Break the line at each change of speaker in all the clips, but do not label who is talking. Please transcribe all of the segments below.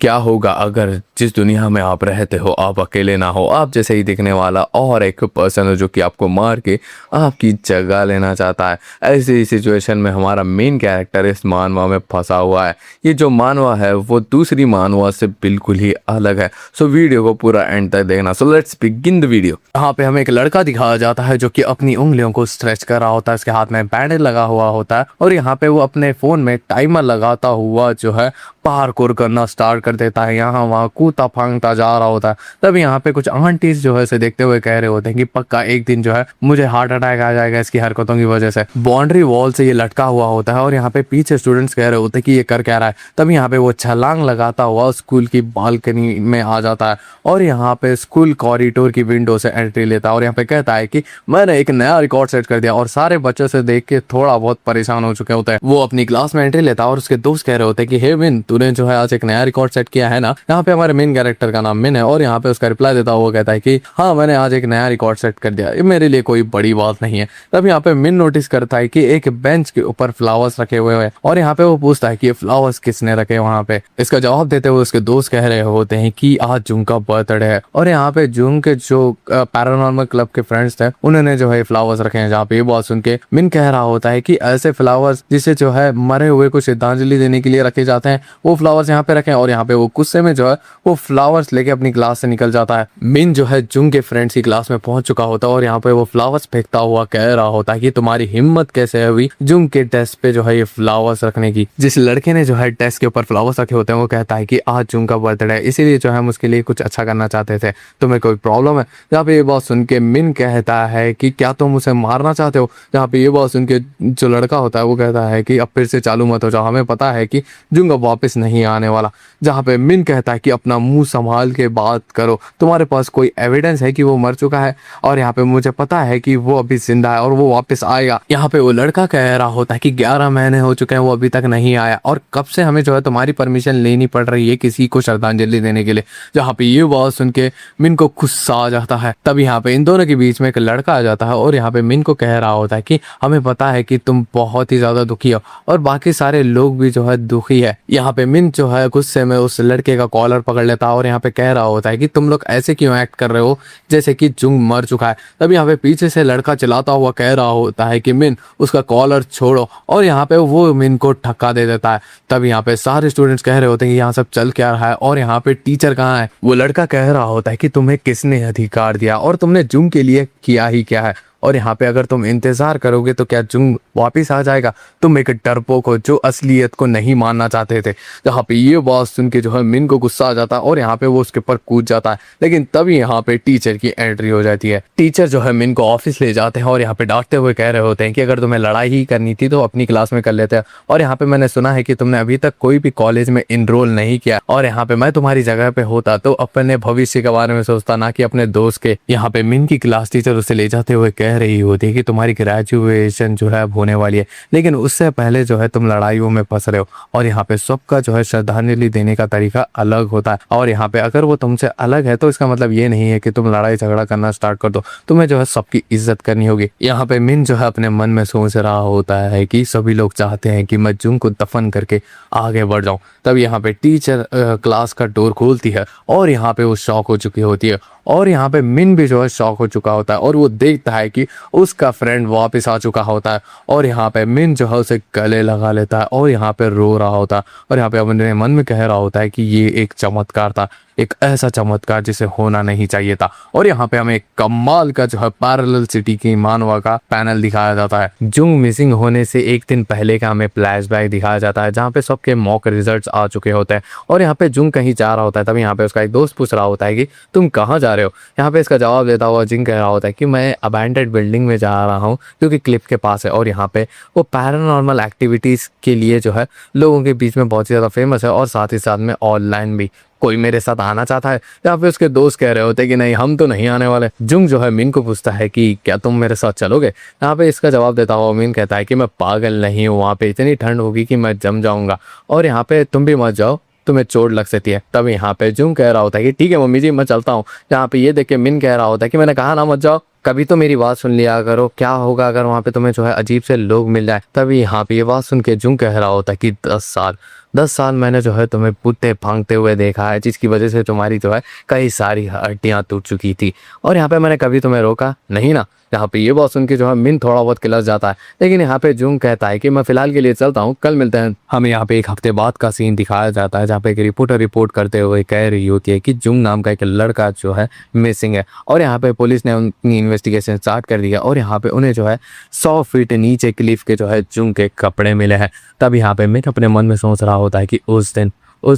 क्या होगा अगर जिस दुनिया में आप रहते हो आप अकेले ना हो, आप जैसे ही दिखने वाला और एक पर्सन हो जो कि आपको मार के आपकी जगह लेना चाहता है। ऐसी ही सिचुएशन में हमारा मेन कैरेक्टर इस मानवा में फंसा हुआ है। ये जो मानवा है वो दूसरी मानवा से बिल्कुल ही अलग है। सो वीडियो को पूरा एंड तक देखना। So let's begin the video. यहाँ पे हमें एक लड़का दिखाया जाता है जो कि अपनी उंगलियों को स्ट्रेच कर रहा होता है। इसके हाथ में बैंडेज लगा हुआ होता है और यहाँ पे वो अपने फोन में टाइमर लगाता हुआ जो है पार्कोर करना स्टार्ट कर देता है। यहाँ वहाँ कूदता फांगता जा रहा होता है। तब यहाँ पे कुछ आंटीज जो है इसे देखते हुए कह रहे होते हैं कि पक्का एक दिन जो है मुझे हार्ट अटैक आ जाएगा इसकी हरकतों की वजह से। बाउंड्री वॉल से ये लटका हुआ होता है और यहाँ पे पीछे स्टूडेंट्स कह रहे होते हैं कि ये कर क्या रहा है। तब यहाँ पे वो छलांग लगाता हुआ स्कूल की बालकनी में आ जाता है और यहाँ पे स्कूल कॉरिडोर की विंडो से एंट्री लेता है और यहाँ पे कहता है कि मैंने एक नया रिकॉर्ड सेट कर दिया। और सारे बच्चों से देख के थोड़ा बहुत परेशान हो चुके होते हैं। वो अपनी क्लास में एंट्री लेता है और उसके दोस्त कह रहे होते हैं कि हे मिन, तूने जो है आज एक नया रिकॉर्ड सेट किया है ना। यहाँ पे हमारे मेन कैरेक्टर का नाम मिन है और यहाँ पे उसका रिप्लाई देता हुआ कहता है कि हाँ मैंने आज एक नया रिकॉर्ड सेट कर दिया, ये मेरे लिए कोई बड़ी बात नहीं है। तब यहाँ पे मिन नोटिस करता है कि एक बेंच के ऊपर फ्लावर्स रखे हुए हैं और यहाँ पे वो पूछता है कि ये फ्लावर्स किसने रखे वहाँ पे। इसका जवाब देते हुए उसके दोस्त कह रहे होते हैं कि आज जुंग का बर्थडे है और यहाँ पे जुंग के जो पैरानॉर्मल क्लब के फ्रेंड्स थे उन्होंने जो है फ्लावर्स रखे हैं। जहाँ पे ये बात सुन के मिन कह रहा होता है कि ऐसे फ्लावर्स जिसे जो है मरे हुए को श्रद्धांजलि देने के लिए रखे जाते हैं वो फ्लावर्स यहाँ पे रखें। और यहाँ पे वो गुस्से में जो है वो फ्लावर्स लेके अपनी क्लास से निकल जाता है। मिन जो है जुंग के फ्रेंड्स की क्लास में पहुंच चुका होता है और यहाँ पे वो फ्लावर्स फेंकता हुआ कह रहा होता है कि तुम्हारी हिम्मत कैसे हुई जुंग के डेस्क पे जो है ये फ्लावर्स रखने की। जिस लड़के ने जो है डेस्क के ऊपर फ्लावर्स रखे होते हैं वो कहता है कि आज जुंग का बर्थडे है, इसीलिए जो है हम उसके लिए कुछ अच्छा करना चाहते थे, तुम्हें कोई प्रॉब्लम है। यहाँ पे ये बात सुन के मिन कहता है कि क्या तुम उसे मारना चाहते हो। यहाँ पे ये बात सुन के जो लड़का होता है वो कहता है कि अब फिर से चालू मत हो जाओ, हमें पता है कि जुंग अब वापस नहीं आने वाला। जहाँ पे मिन कहता है कि अपना मुंह संभाल के बात करो, तुम्हारे पास कोई एविडेंस है कि वो मर चुका है और यहाँ पे मुझे पता है कि वो अभी जिंदा है और वो वापस आएगा। यहाँ पे वो लड़का कह रहा होता है कि 11 महीने हो चुके हैं वो अभी तक नहीं आया और कब से हमें जो है तुम्हारी परमिशन लेनी पड़ रही है किसी को श्रद्धांजलि देने के लिए। जहाँ पे ये बात सुन के मिन को गुस्सा आ जाता है। तब यहाँ पे इन दोनों के बीच में एक लड़का आ जाता है और यहाँ पे मिन को कह रहा होता है कि हमें पता है कि तुम बहुत ही ज्यादा दुखी हो और बाकी सारे लोग भी जो है दुखी है। यहाँ पे मिन जो है गुस्से में उस लड़के का कॉलर पकड़ लेता है और यहाँ पे कह रहा होता है कि तुम लोग ऐसे क्यों एक्ट कर रहे हो जैसे कि जुंग मर चुका है। तब यहाँ पे पीछे से लड़का चिल्लाता हुआ कह रहा होता है कि मिन उसका कॉलर छोड़ो और यहाँ पे वो मिन को ठक्का दे देता है। तब यहाँ पे सारे स्टूडेंट्स कह रहे होते हैं कि यहाँ सब चल क्या रहा है और यहाँ पे टीचर कहाँ है। वो लड़का कह रहा होता है कि तुम्हें किसने अधिकार दिया और तुमने जुंग के लिए किया ही क्या है और यहाँ पे अगर तुम इंतजार करोगे तो क्या जुंग वापिस आ जाएगा। तुम एक डरपोक हो जो असलियत को नहीं मानना चाहते थे। जहाँ पे ये बात सुन के जो है मिन को गुस्सा आ जाता है और यहाँ पे वो उसके ऊपर कूद जाता है। लेकिन तभी यहाँ पे टीचर की एंट्री हो जाती है। टीचर जो है मिन को ऑफिस ले जाते हैं और यहाँ पे डांटते हुए कह रहे होते हैं कि अगर तुम्हें लड़ाई ही करनी थी तो अपनी क्लास में कर लेते हैं और यहाँ पे मैंने सुना है कि तुमने अभी तक कोई भी कॉलेज में इनरोल नहीं किया और यहाँ पे मैं तुम्हारी जगह पे होता तो अपने भविष्य के बारे में सोचता ना कि अपने दोस्त के। यहाँ पे मिन की क्लास टीचर उसे ले जाते हुए कह रही होती है कि तुम्हारी ग्रेजुएशन जो है अब होने वाली है लेकिन उससे पहले जो है तुम लड़ाइयों में फंस रहे हो और यहाँ पे सबका जो है श्रद्धांजलि देने का तरीका अलग होता है और यहाँ पे अगर वो तुमसे अलग है तो इसका मतलब ये नहीं है कि तुम लड़ाई झगड़ा करना स्टार्ट कर दो, तुम्हें जो है सबकी इज्जत करनी होगी। यहाँ पे मिन जो है अपने मन में सोच रहा होता है कि सभी लोग चाहते हैं कि मैं जुंग को दफन करके आगे बढ़ जाऊं। तब यहाँ पे टीचर क्लास का डोर खोलती है और यहाँ पे वो शॉक हो चुकी होती है और यहाँ पे मिन भी जो है शॉक हो चुका होता है और वो देखता है कि उसका फ्रेंड वापस आ चुका होता है और यहाँ पे मिन जो है उसे गले लगा लेता है और यहाँ पे रो रहा होता है और यहाँ पे अपने मन में कह रहा होता है कि ये एक चमत्कार था, एक ऐसा चमत्कार जिसे होना नहीं चाहिए था। और यहाँ पे हमें कमाल का जो है पैरेलल सिटी की मानवा का पैनल दिखाया जाता है। जुंग मिसिंग होने से एक दिन पहले का हमें फ्लैशबैक दिखाया जाता है जहाँ पे सबके मॉक रिजल्ट्स आ चुके होते हैं और यहाँ पे जुंग कहीं जा रहा होता है। तभी यहाँ पे उसका एक दोस्त पूछ रहा होता है कि तुम कहाँ जा रहे हो। यहाँ पे इसका जवाब देता हुआ जिंग कह रहा होता है कि मैं अबैंडेड बिल्डिंग में जा रहा हूँ क्योंकि क्लिफ के पास है और यहाँ पे वो पैरानॉर्मल एक्टिविटीज के लिए जो है लोगों के बीच में बहुत ही ज्यादा फेमस है और साथ ही साथ में ऑनलाइन भी कोई मेरे साथ आना चाहता है। यहाँ पे उसके दोस्त कह रहे होते हैं कि नहीं हम तो नहीं आने वाले। जुंग जो है मिन को पूछता है कि क्या तुम मेरे साथ चलोगे। यहाँ पे इसका जवाब देता हुआ मिन कहता है कि मैं पागल नहीं हूँ, वहाँ पे इतनी ठंड होगी कि मैं जम जाऊंगा और यहाँ पे तुम भी मत जाओ, तुम्हें चोट लग सकती है। तब यहाँ पे जुंग कह रहा होता है कि ठीक है मम्मी जी मैं चलता हूँ। यहाँ पे ये देख के मिन कह रहा होता है कि मैंने कहा ना मत जाओ। कभी तो मेरी बात सुन लिया करो, क्या होगा अगर वहाँ पे तुम्हें जो है अजीब से लोग मिल जाए। तभी यहाँ पे ये बात सुन के जुंग कह रहा होता है कि 10 साल, 10 साल मैंने जो है तुम्हें बुत्ते भांगते हुए देखा है, जिसकी वजह से तुम्हारी जो है कई सारी हड्डियां टूट चुकी थी, और यहाँ पे मैंने कभी तुम्हें रोका नहीं ना। यहाँ पे ये बात सुन के जो है मिन थोड़ा बहुत किलस जाता है, लेकिन यहाँ पे जुंग कहता है कि मैं फिलहाल के लिए चलता हूँ, कल मिलते हैं। हमें यहाँ पे एक हफ्ते बाद का सीन दिखाया जाता है, जहाँ पे एक रिपोर्टर रिपोर्ट करते हुए कह रही होती है कि जुंग नाम का एक लड़का जो है मिसिंग है, और यहाँ पे पुलिस ने उनकी इन्वेस्टिगेशन स्टार्ट कर दिया, और यहाँ पे उन्हें जो है 100 फीट नीचे क्लिफ के जो है जुंग के कपड़े मिले हैं। तब यहाँ पे मिन अपने मन में सोच रहा होता है कि उस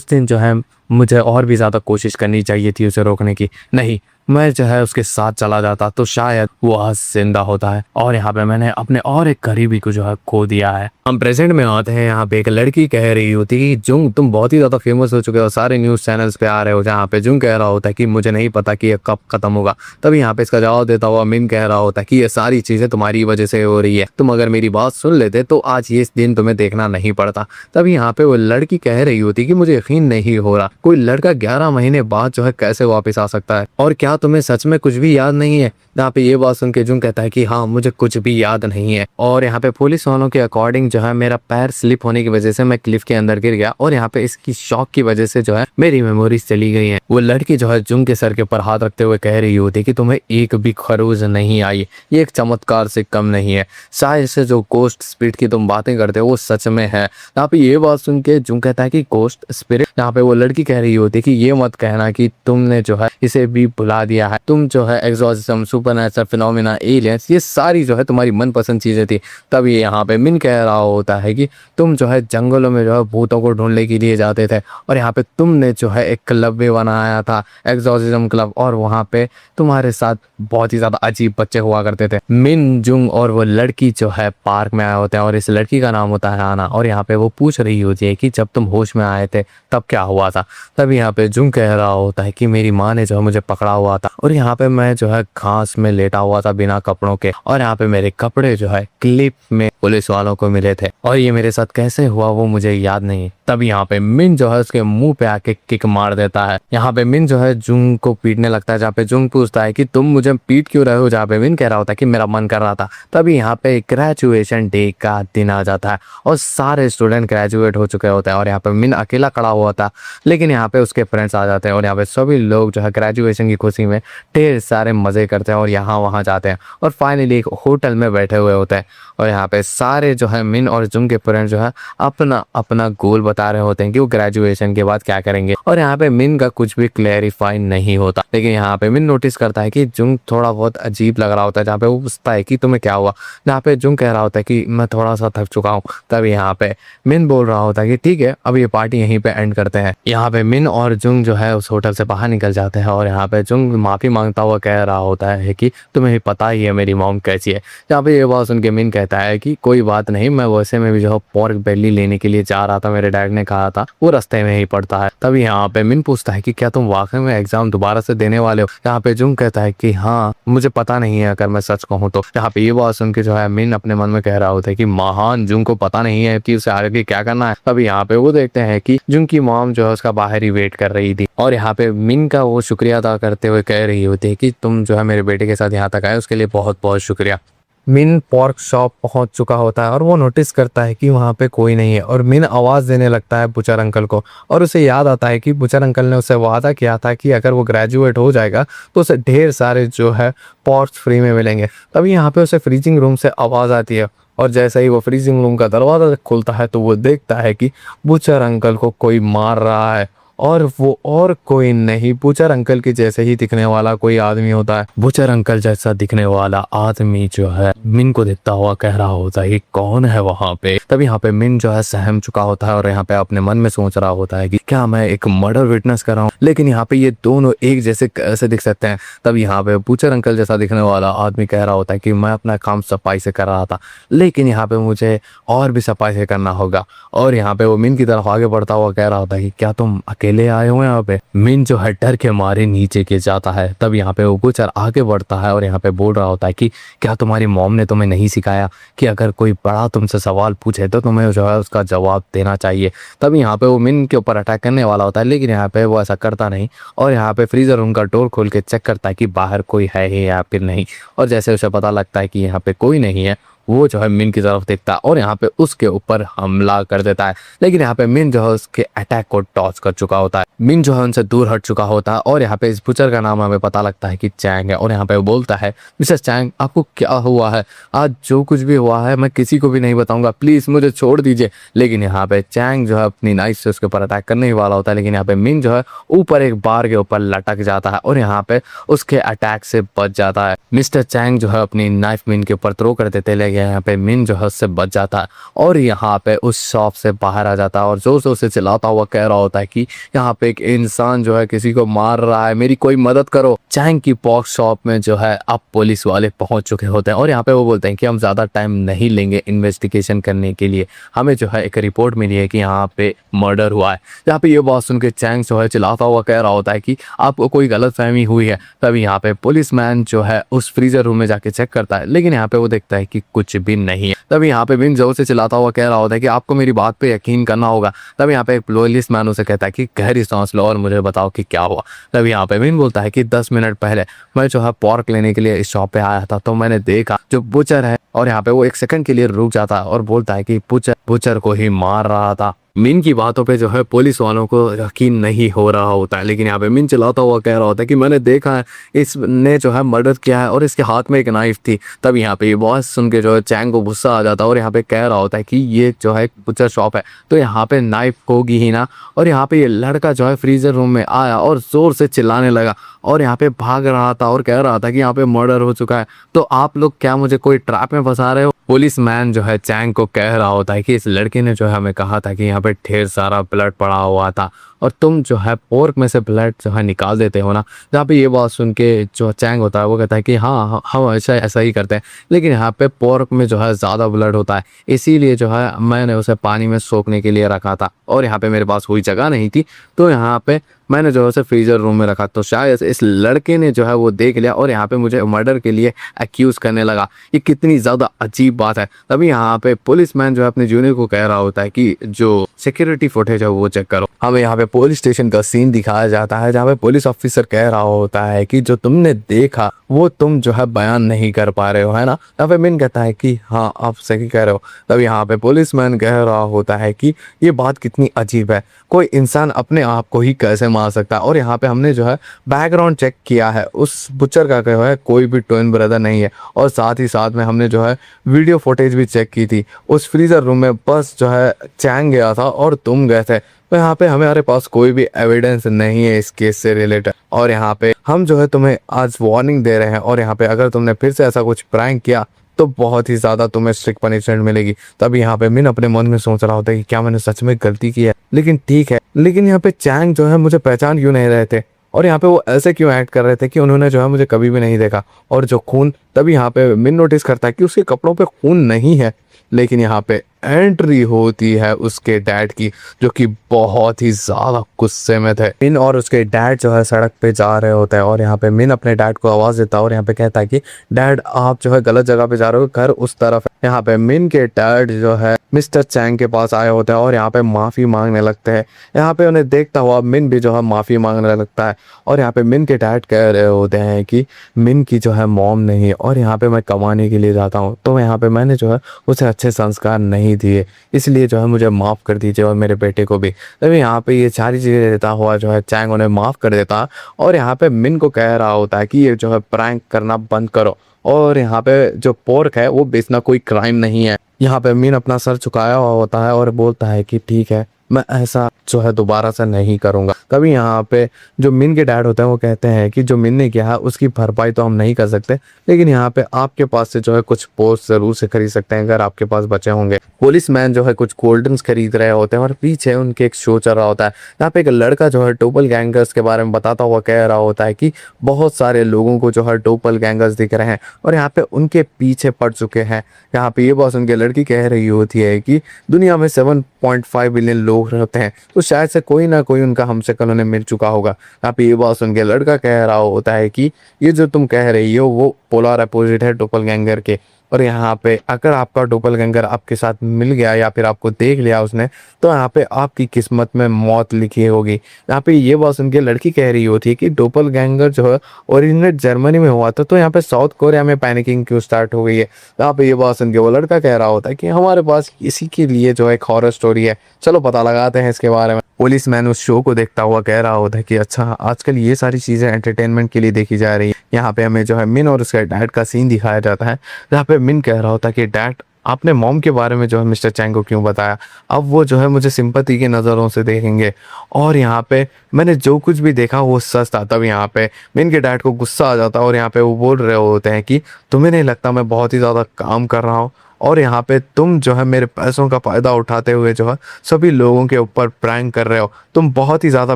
दिन जो है मुझे और भी ज़्यादा कोशिश करनी चाहिए थी उसे रोकने की। नहीं, मैं जो है उसके साथ चला जाता तो शायद वो आज जिंदा होता है, और यहाँ पे मैंने अपने और एक करीबी को जो है खो दिया है। हम प्रेजेंट में आते हैं, यहाँ पे एक लड़की कह रही होती है कि जुंग तुम बहुत ही ज़्यादा फेमस हो चुके हो, सारे न्यूज़ चैनल्स पे आ रहे हो। जहाँ पे जुंग कह रहा होता है कि मुझे नहीं पता कि ये कब खत्म होगा। तभी यहाँ पे इसका जवाब देता हुआ मिन कह रहा होता है कि ये सारी चीज़ें तुम्हारी वजह से हो रही है, तुम अगर मेरी बात सुन लेते तो आज ये दिन तुम्हें देखना नहीं पड़ता। तभी यहाँ पे वो लड़की कह रही होती कि मुझे यकीन नहीं हो रहा, कोई लड़का 11 महीने बाद जो है कैसे वापस आ सकता है, और क्या तुम्हें सच में कुछ भी याद नहीं है। यहाँ पे ये बात सुन के जुंग कहता है कि हाँ, मुझे कुछ भी याद नहीं है, और यहाँ पे पुलिस वालों के अकॉर्डिंग जो है मेरा पैर स्लिप होने की वजह से मैं क्लिफ के अंदर गिर गया, और यहाँ पे इसकी शॉक की वजह से जो है मेरी मेमोरीज चली गई हैं। वो लड़की जो है जुंग के सर के ऊपर हाथ रखते हुए कह रही होती है कि तुम्हें एक भी खरोज नहीं आई, ये एक चमत्कार से कम नहीं है, शायद से जो गोस्ट स्पिरिट की तुम बातें करते हो वो सच में है। यहाँ पे ये बात सुन के जुंग कहता है कि गोस्ट स्पिरिट। यहाँ पे वो लड़की कह रही होती है कि ये मत कहना कि तुमने जो है इसे भी भुला दिया है, तुम जो है एग्जॉर्सिज्म, सुपरनेचुरल फिनोमेना, एलियंस, ये सारी जो है तुम्हारी मनपसंद चीजें थी। तभी यहाँ पे मिन कह रहा होता है कि तुम जो है जंगलों में जो है भूतों को ढूंढने के लिए जाते थे, और यहाँ पे तुमने जो है एक क्लब भी बनाया था, एग्जॉर्सिज्म क्लब, और वहाँ पे तुम्हारे साथ बहुत ही ज्यादा अजीब बच्चे हुआ करते थे। मिन, जुंग और वो लड़की जो है पार्क में आए होते हैं, और इस लड़की का नाम होता है आना, और यहाँ पे वो पूछ रही होती है कि जब तुम होश में आए थे तब क्या हुआ था। तब यहाँ पे जुंग कह रहा होता है कि मेरी माँ ने जो है मुझे पकड़ा हुआ था, और यहाँ पे मैं जो है घास में लेटा हुआ था बिना कपड़ों के, और यहाँ पे मेरे कपड़े जो है क्लिप में पुलिस वालों को मिले थे, और ये मेरे साथ कैसे हुआ वो मुझे याद नहीं। तब यहाँ पे मिन जो है उसके मुंह पे आके किक मार देता है। यहाँ पे मिन जो है जुंग को पीटने लगता है, जहाँ पे जुंग पूछता है कि तुम मुझे पीट क्यों रहे हो, जहाँ पे मिन कह रहा होता है कि मेरा मन कर रहा था। तभी यहाँ पे ग्रेजुएशन डे का दिन आ जाता है, और सारे स्टूडेंट ग्रेजुएट हो चुके होते हैं, और यहाँ पे मिन अकेला खड़ा हुआ था, लेकिन यहाँ पे उसके फ्रेंड्स आ जाते हैं, और यहाँ पे सभी लोग जो है ग्रेजुएशन की खुशी में ढेर सारे मजे करते हैं, और यहाँ वहाँ जाते हैं, और फाइनली एक होटल में बैठे हुए होते हैं, और यहाँ पे सारे जो है मिन और जुंग के फ्रेंड्स जो है अपना अपना गोल बता रहे होते हैं कि वो ग्रेजुएशन के बाद क्या करेंगे, और यहाँ पे मिन का कुछ भी क्लैरिफाई नहीं होता। लेकिन यहाँ पे मिन नोटिस करता है कि जुंग थोड़ा बहुत अजीब लग रहा होता है, जहाँ पे वो पूछता है कि तुम्हें क्या हुआ, जहाँ पे जुंग कह रहा होता है कि मैं थोड़ा सा थक चुका हूँ। तब यहाँ पे मिन बोल रहा होता है कि ठीक है, अब ये पार्टी यहीं पे एंड करते हैं। यहाँ पे मिन और जुंग जो है उस होटल से बाहर निकल जाते हैं, और यहाँ पे जुंग माफी मांगता हुआ कह रहा होता है कि तुम्हें पता ही है मेरी मॉम कैसी है। यहाँ पे ये बात सुन के मिन कहता है कि कोई बात नहीं, मैं वैसे में भी जो है पोर्क बेली लेने के लिए जा रहा था, मेरे डैड ने कहा था, वो रास्ते में ही पड़ता है। तभी यहाँ पे मिन पूछता है कि क्या तुम वाकई में एग्जाम दोबारा से देने वाले हो। यहाँ पे जुंग कहता है कि हाँ, मुझे पता नहीं है अगर मैं सच कहूँ तो। यहाँ पे ये बात सुन के जो है मिन अपने मन में कह रहा होता है कि महान जुंग को पता नहीं है कि उसे आगे क्या करना है। तभी यहाँ पे वो देखते हैं कि जुंग की मॉम जो है उसका बाहर ही वेट कर रही थी, और यहाँ पे मिन का वो शुक्रिया अदा करते हुए कह रही होती है कि तुम जो है मेरे बेटे के साथ यहाँ तक आए, उसके लिए बहुत बहुत शुक्रिया। मिन पोर्क शॉप पहुंच चुका होता है, और वो नोटिस करता है कि वहाँ पे कोई नहीं है, और मिन आवाज़ देने लगता है बुचर अंकल को, और उसे याद आता है कि बुचर अंकल ने उसे वादा किया था कि अगर वो ग्रेजुएट हो जाएगा तो उसे ढेर सारे जो है पॉर्क्स फ्री में मिलेंगे। तभी यहाँ पे उसे फ्रीजिंग रूम से आवाज़ आती है, और जैसे ही वो फ्रीजिंग रूम का दरवाज़ा खुलता है तो वो देखता है कि बुचर अंकल को कोई मार रहा है, और वो और कोई नहीं, बुचर अंकल के जैसे ही दिखने वाला कोई आदमी होता है। बुचर अंकल जैसा दिखने वाला आदमी जो है मिन को देखता हुआ कह रहा होता है कि कौन है वहां पे। तब यहाँ पे मिन जो है सहम चुका होता है, और यहाँ पे अपने मन में सोच रहा होता है कि क्या मैं एक मर्डर विटनेस कर रहा हूँ, लेकिन यहाँ पे ये दोनों एक जैसे कैसे दिख सकते हैं। तब यहाँ पे बुचर अंकल जैसा दिखने वाला आदमी कह रहा होता है कि मैं अपना काम सफाई से कर रहा था, लेकिन यहाँ पे मुझे और भी सफाई से करना होगा। और यहाँ पे वो मिन की तरफ आगे बढ़ता हुआ कह रहा होता है कि क्या तुम अकेले अकेले आए हुए हैं यहाँ पे। मिन जो है डर के मारे नीचे गिर जाता है। तब यहाँ पे वो बुचर आगे बढ़ता है और यहाँ पे बोल रहा होता है कि क्या तुम्हारी मॉम ने तुम्हें नहीं सिखाया कि अगर कोई बड़ा तुमसे सवाल पूछे तो तुम्हें जो है उसका जवाब देना चाहिए। तब यहाँ पे वो मिन के ऊपर अटैक करने वाला होता है, लेकिन यहाँ पे वो ऐसा करता नहीं और यहाँ पे फ्रीजर रूम का डोर खोल के चेक करता है कि बाहर कोई है ही या फिर नहीं। और जैसे उसे पता लगता है कि यहाँ पे कोई नहीं है, वो जो है मिन की तरफ देखता है और यहाँ पे उसके ऊपर हमला कर देता है। लेकिन यहाँ पे मिन जो है उसके अटैक को टॉस कर चुका होता है। मिन जो है उनसे दूर हट चुका होता है और यहाँ पे इस बुचर का नाम हमें पता लगता है कि चैंग है। और यहाँ पे वो बोलता है, मिस्टर चैंग आपको क्या हुआ है? आज जो कुछ भी हुआ है मैं किसी को भी नहीं बताऊंगा, प्लीज मुझे छोड़ दीजिए। लेकिन यहाँ पे चैंग जो है अपनी नाइफ से उसके ऊपर अटैक करने ही वाला होता है, लेकिन यहाँ पे मिन जो है ऊपर एक बार के ऊपर लटक जाता है और यहाँ पे उसके अटैक से बच जाता है। मिस्टर चैंग जो है अपनी नाइफ मिन के ऊपर थ्रो कर देते, लेकिन यहाँ पे मिन जो है उससे बच जाता है और यहाँ पे उस शॉप से बाहर आ जाता है और जोर जोर से चिल्लाता हुआ कह रहा होता है कि यहाँ पे एक इंसान जो है किसी को मार रहा है, मेरी कोई मदद करो। चैंग की पॉक शॉप में जो है अब पुलिस वाले पहुंच चुके होते हैं और यहाँ पे वो बोलते हैं कि हम ज्यादा टाइम नहीं लेंगे इन्वेस्टिगेशन करने के लिए, हमें जो है एक रिपोर्ट मिली है कि यहाँ पे मर्डर हुआ है। यहाँ पे ये बात सुन के चैंग जो है चिल्लाता हुआ कह रहा होता है कि आपको कोई गलतफहमी हुई है। तभी यहाँ पे पुलिसमैन जो है उस फ्रीजर रूम में जाके चेक करता है, लेकिन यहाँ पे वो देखता है कि कुछ भी नहीं है। तभी यहाँ पे मिन जोर से चिल्लाता हुआ कह रहा होता है कि आपको मेरी बात पे यकीन करना होगा। तभी यहाँ पे एक पुलिसमैन उसे कहता है कि गहरी सांस लो और मुझे बताओ कि क्या हुआ। तभी यहाँ पे मिन बोलता है कि 10 मिनट पहले मैं जो है पोर्क लेने के लिए इस शॉप पे आया था, तो मैंने देखा जो बुचर है, और यहाँ पे वो एक सेकंड के लिए रुक जाता है और बोलता है कि बुचर को ही मार रहा था। मिन की बातों पे जो है पुलिस वालों को यकीन नहीं हो रहा होता है, लेकिन यहाँ पे मिन चिल्लाता हुआ कह रहा होता है कि मैंने देखा है इसने जो है मर्डर किया है और इसके हाथ में एक नाइफ थी। तब यहाँ पे ये बॉस सुन के जो है चैंग को गुस्सा आ जाता है और यहाँ पे कह रहा होता है कि ये जो है बुचर शॉप है तो यहाँ पे नाइफ होगी ही ना। और यहाँ पे ये लड़का जो है फ्रीजर रूम में आया और जोर से चिल्लाने लगा और यहाँ पे भाग रहा था और कह रहा था कि यहाँ पे मर्डर हो चुका है, तो आप लोग क्या मुझे कोई ट्रैप में फंसा रहे हो? पुलिसमैन जो है चैंग को कह रहा होता है कि इस लड़के ने जो है हमें कहा था कि यहाँ पे ढेर सारा ब्लड पड़ा हुआ था और तुम जो है पोर्क में से ब्लड जो है निकाल देते हो ना। जहाँ पे ये बात सुन के जो चैंग होता है वो कहता है कि हाँ हम ऐसा ही करते हैं, लेकिन यहाँ पे पोर्क में जो है ज़्यादा ब्लड होता है, इसीलिए जो है मैंने उसे पानी में सोखने के लिए रखा था और यहाँ पे मेरे पास कोई जगह नहीं थी, तो यहाँ पे मैंने जो है उसे फ्रीजर रूम में रखा। तो शायद इस लड़के ने जो है वो देख लिया और यहाँ पे मुझे मर्डर के लिए एक्यूज करने लगा। ये कितनी ज़्यादा अजीब बात है। तभी यहाँ पे पुलिसमैन जो है अपने जूनियर को कह रहा होता है कि जो सिक्योरिटी फुटेज है वो चेक करो। हमें यहाँ पे पुलिस स्टेशन का सीन दिखाया जाता है जहाँ पे पुलिस ऑफिसर कह रहा होता है कि जो तुमने देखा वो तुम जो है बयान नहीं कर पा रहे हो, है ना। यहाँ पे मिन कहता है कि हाँ आप सही कह रहे हो। तभी यहाँ पे पुलिसमैन कह रहा होता है कि ये बात कितनी अजीब है, कोई इंसान अपने आप को ही कैसे मार सकता है। और यहाँ पे हमने जो है बैकग्राउंड चेक किया है, उस बुचर का जो है कोई भी ट्विन ब्रदर नहीं है और साथ ही साथ में हमने जो है वीडियो फुटेज भी चेक की थी। उस फ्रीजर रूम में बस जो है चैंग गया था और तुम गए थे, तो यहाँ पे हमारे पास कोई भी एविडेंस नहीं है इस केस से रिलेटेड। और यहाँ पे हम जो है तुम्हें आज वार्निंग दे रहे हैं और यहाँ पे अगर तुमने फिर से ऐसा कुछ प्रैंक किया तो बहुत ही ज़्यादा तुम्हें स्ट्रिक्ट पनिशमेंट मिलेगी। तभी यहाँ पे मिन अपने मन में सोच रहा होता है कि क्या मैंने सच में गलती की है, लेकिन ठीक है, लेकिन यहाँ पे चैंग जो है मुझे पहचान क्यों नहीं रहे थे और यहाँ पे वो ऐसे क्यों एक्ट कर रहे थे कि उन्होंने जो है मुझे कभी भी नहीं देखा। और जो खून, तभी यहाँ पे मिन नोटिस करता है कि उसके कपड़ों पे खून नहीं है, लेकिन यहाँ पे एंट्री होती है उसके डैड की, जो कि बहुत ही ज्यादा गुस्से में थे। मिन और उसके डैड जो है सड़क पे जा रहे होते हैं और यहाँ पे मिन अपने डैड को आवाज देता है और यहाँ पे कहता है कि डैड आप जो है गलत जगह पे जा रहे हो, घर उस तरफ है। यहाँ पे मिन के डैड जो है मिस्टर चैंग के पास आए होते हैं और यहाँ पे माफी मांगने लगते हैं। यहाँ पे उन्हें देखता हुआ मिन भी जो है माफी मांगने लगता है और यहाँ पे मिन के डैड कह रहे होते हैं कि मिन की जो है मॉम नहीं है और यहाँ पे मैं कमाने के लिए जाता हूँ, तो यहाँ पे मैंने जो है उसे अच्छे संस्कार नहीं दिए, इसलिए जो है मुझे माफ़ कर दीजिए और मेरे बेटे को भी। तभी यहाँ पे ये सारी चीज़ें देता हुआ जो है चैंग उन्हें माफ़ कर देता और यहाँ पे मिन को कह रहा होता है कि ये जो है प्रैंक करना बंद करो और यहाँ पे जो पोर्क है वो बेचना कोई क्राइम नहीं है। यहाँ पे मिन अपना सर झुकाया हुआ होता है और बोलता है कि ठीक है, मैं ऐसा जो है दोबारा से नहीं करूँगा। तभी यहाँ पे जो मिन के डैड होते हैं वो कहते हैं कि जो मिन ने किया है उसकी भरपाई तो हम नहीं कर सकते, लेकिन यहाँ पे आपके पास से जो है कुछ पोस्ट जरूर से खरीद सकते हैं अगर आपके पास बचे होंगे। पुलिसमैन जो है कुछ गोल्डन्स खरीद रहे होते हैं और पीछे उनके एक शो चल रहा होता है। यहाँ पे एक लड़का जो है डोपल गैंगर्स के बारे में बताता हुआ कह रहा होता है कि बहुत सारे लोगों को जो है डोपल गैंगर्स दिख रहे हैं और यहाँ पे उनके पीछे पड़ चुके हैं। यहाँ पे ये बात उनके लड़की कह रही होती है कि दुनिया में 7.5 बिलियन लोग रहते हैं, तो शायद से कोई ना कोई उनका हमशक्ल उन्हें मिल चुका होगा। यहाँ पे ये बात सुन के लड़का कह रहा होता है कि ये जो तुम कह रही हो वो पोलर अपोजिट है डोपलगैंगर के, और यहाँ पे अगर आपका डोपलगैंगर आपके साथ मिल गया या फिर आपको देख लिया उसने, तो यहाँ पे आपकी किस्मत में मौत लिखी होगी। यहाँ पे ये बात सुन के लड़की कह रही होती है कि डोपलगैंगर जो है ओरिजिनेट जर्मनी में हुआ था, तो यहाँ पे साउथ कोरिया में पैनिकिंग क्यों स्टार्ट हो गई है। यहाँ पे ये बात सुन के वो लड़का कह रहा होता है कि हमारे पास इसी के लिए जो है एक हॉरर स्टोरी है, चलो पता लगाते हैं इसके बारे में। पुलिस मैन उस शो को देखता हुआ कह रहा होता है कि अच्छा, आजकल ये सारी चीज़ें एंटरटेनमेंट के लिए देखी जा रही है। यहाँ पे हमें जो है मिन और उसके डैड का सीन दिखाया जाता है, जहाँ पे मिन कह रहा होता है कि डैड आपने मॉम के बारे में जो है मिस्टर चैंग को क्यों बताया, अब वो जो है मुझे सिंपैथी की नज़रों से देखेंगे, और यहाँ पे मैंने जो कुछ भी देखा वो सच था। तब यहाँ पे मिन के डैड को गुस्सा आ जाता है और यहाँ पे वो बोल रहे होते हैं कि तुम्हें नहीं लगता मैं बहुत ही ज़्यादा काम कर रहा हूँ, और यहाँ पे तुम जो है मेरे पैसों का फ़ायदा उठाते हुए जो है सभी लोगों के ऊपर प्रैंक कर रहे हो, तुम बहुत ही ज़्यादा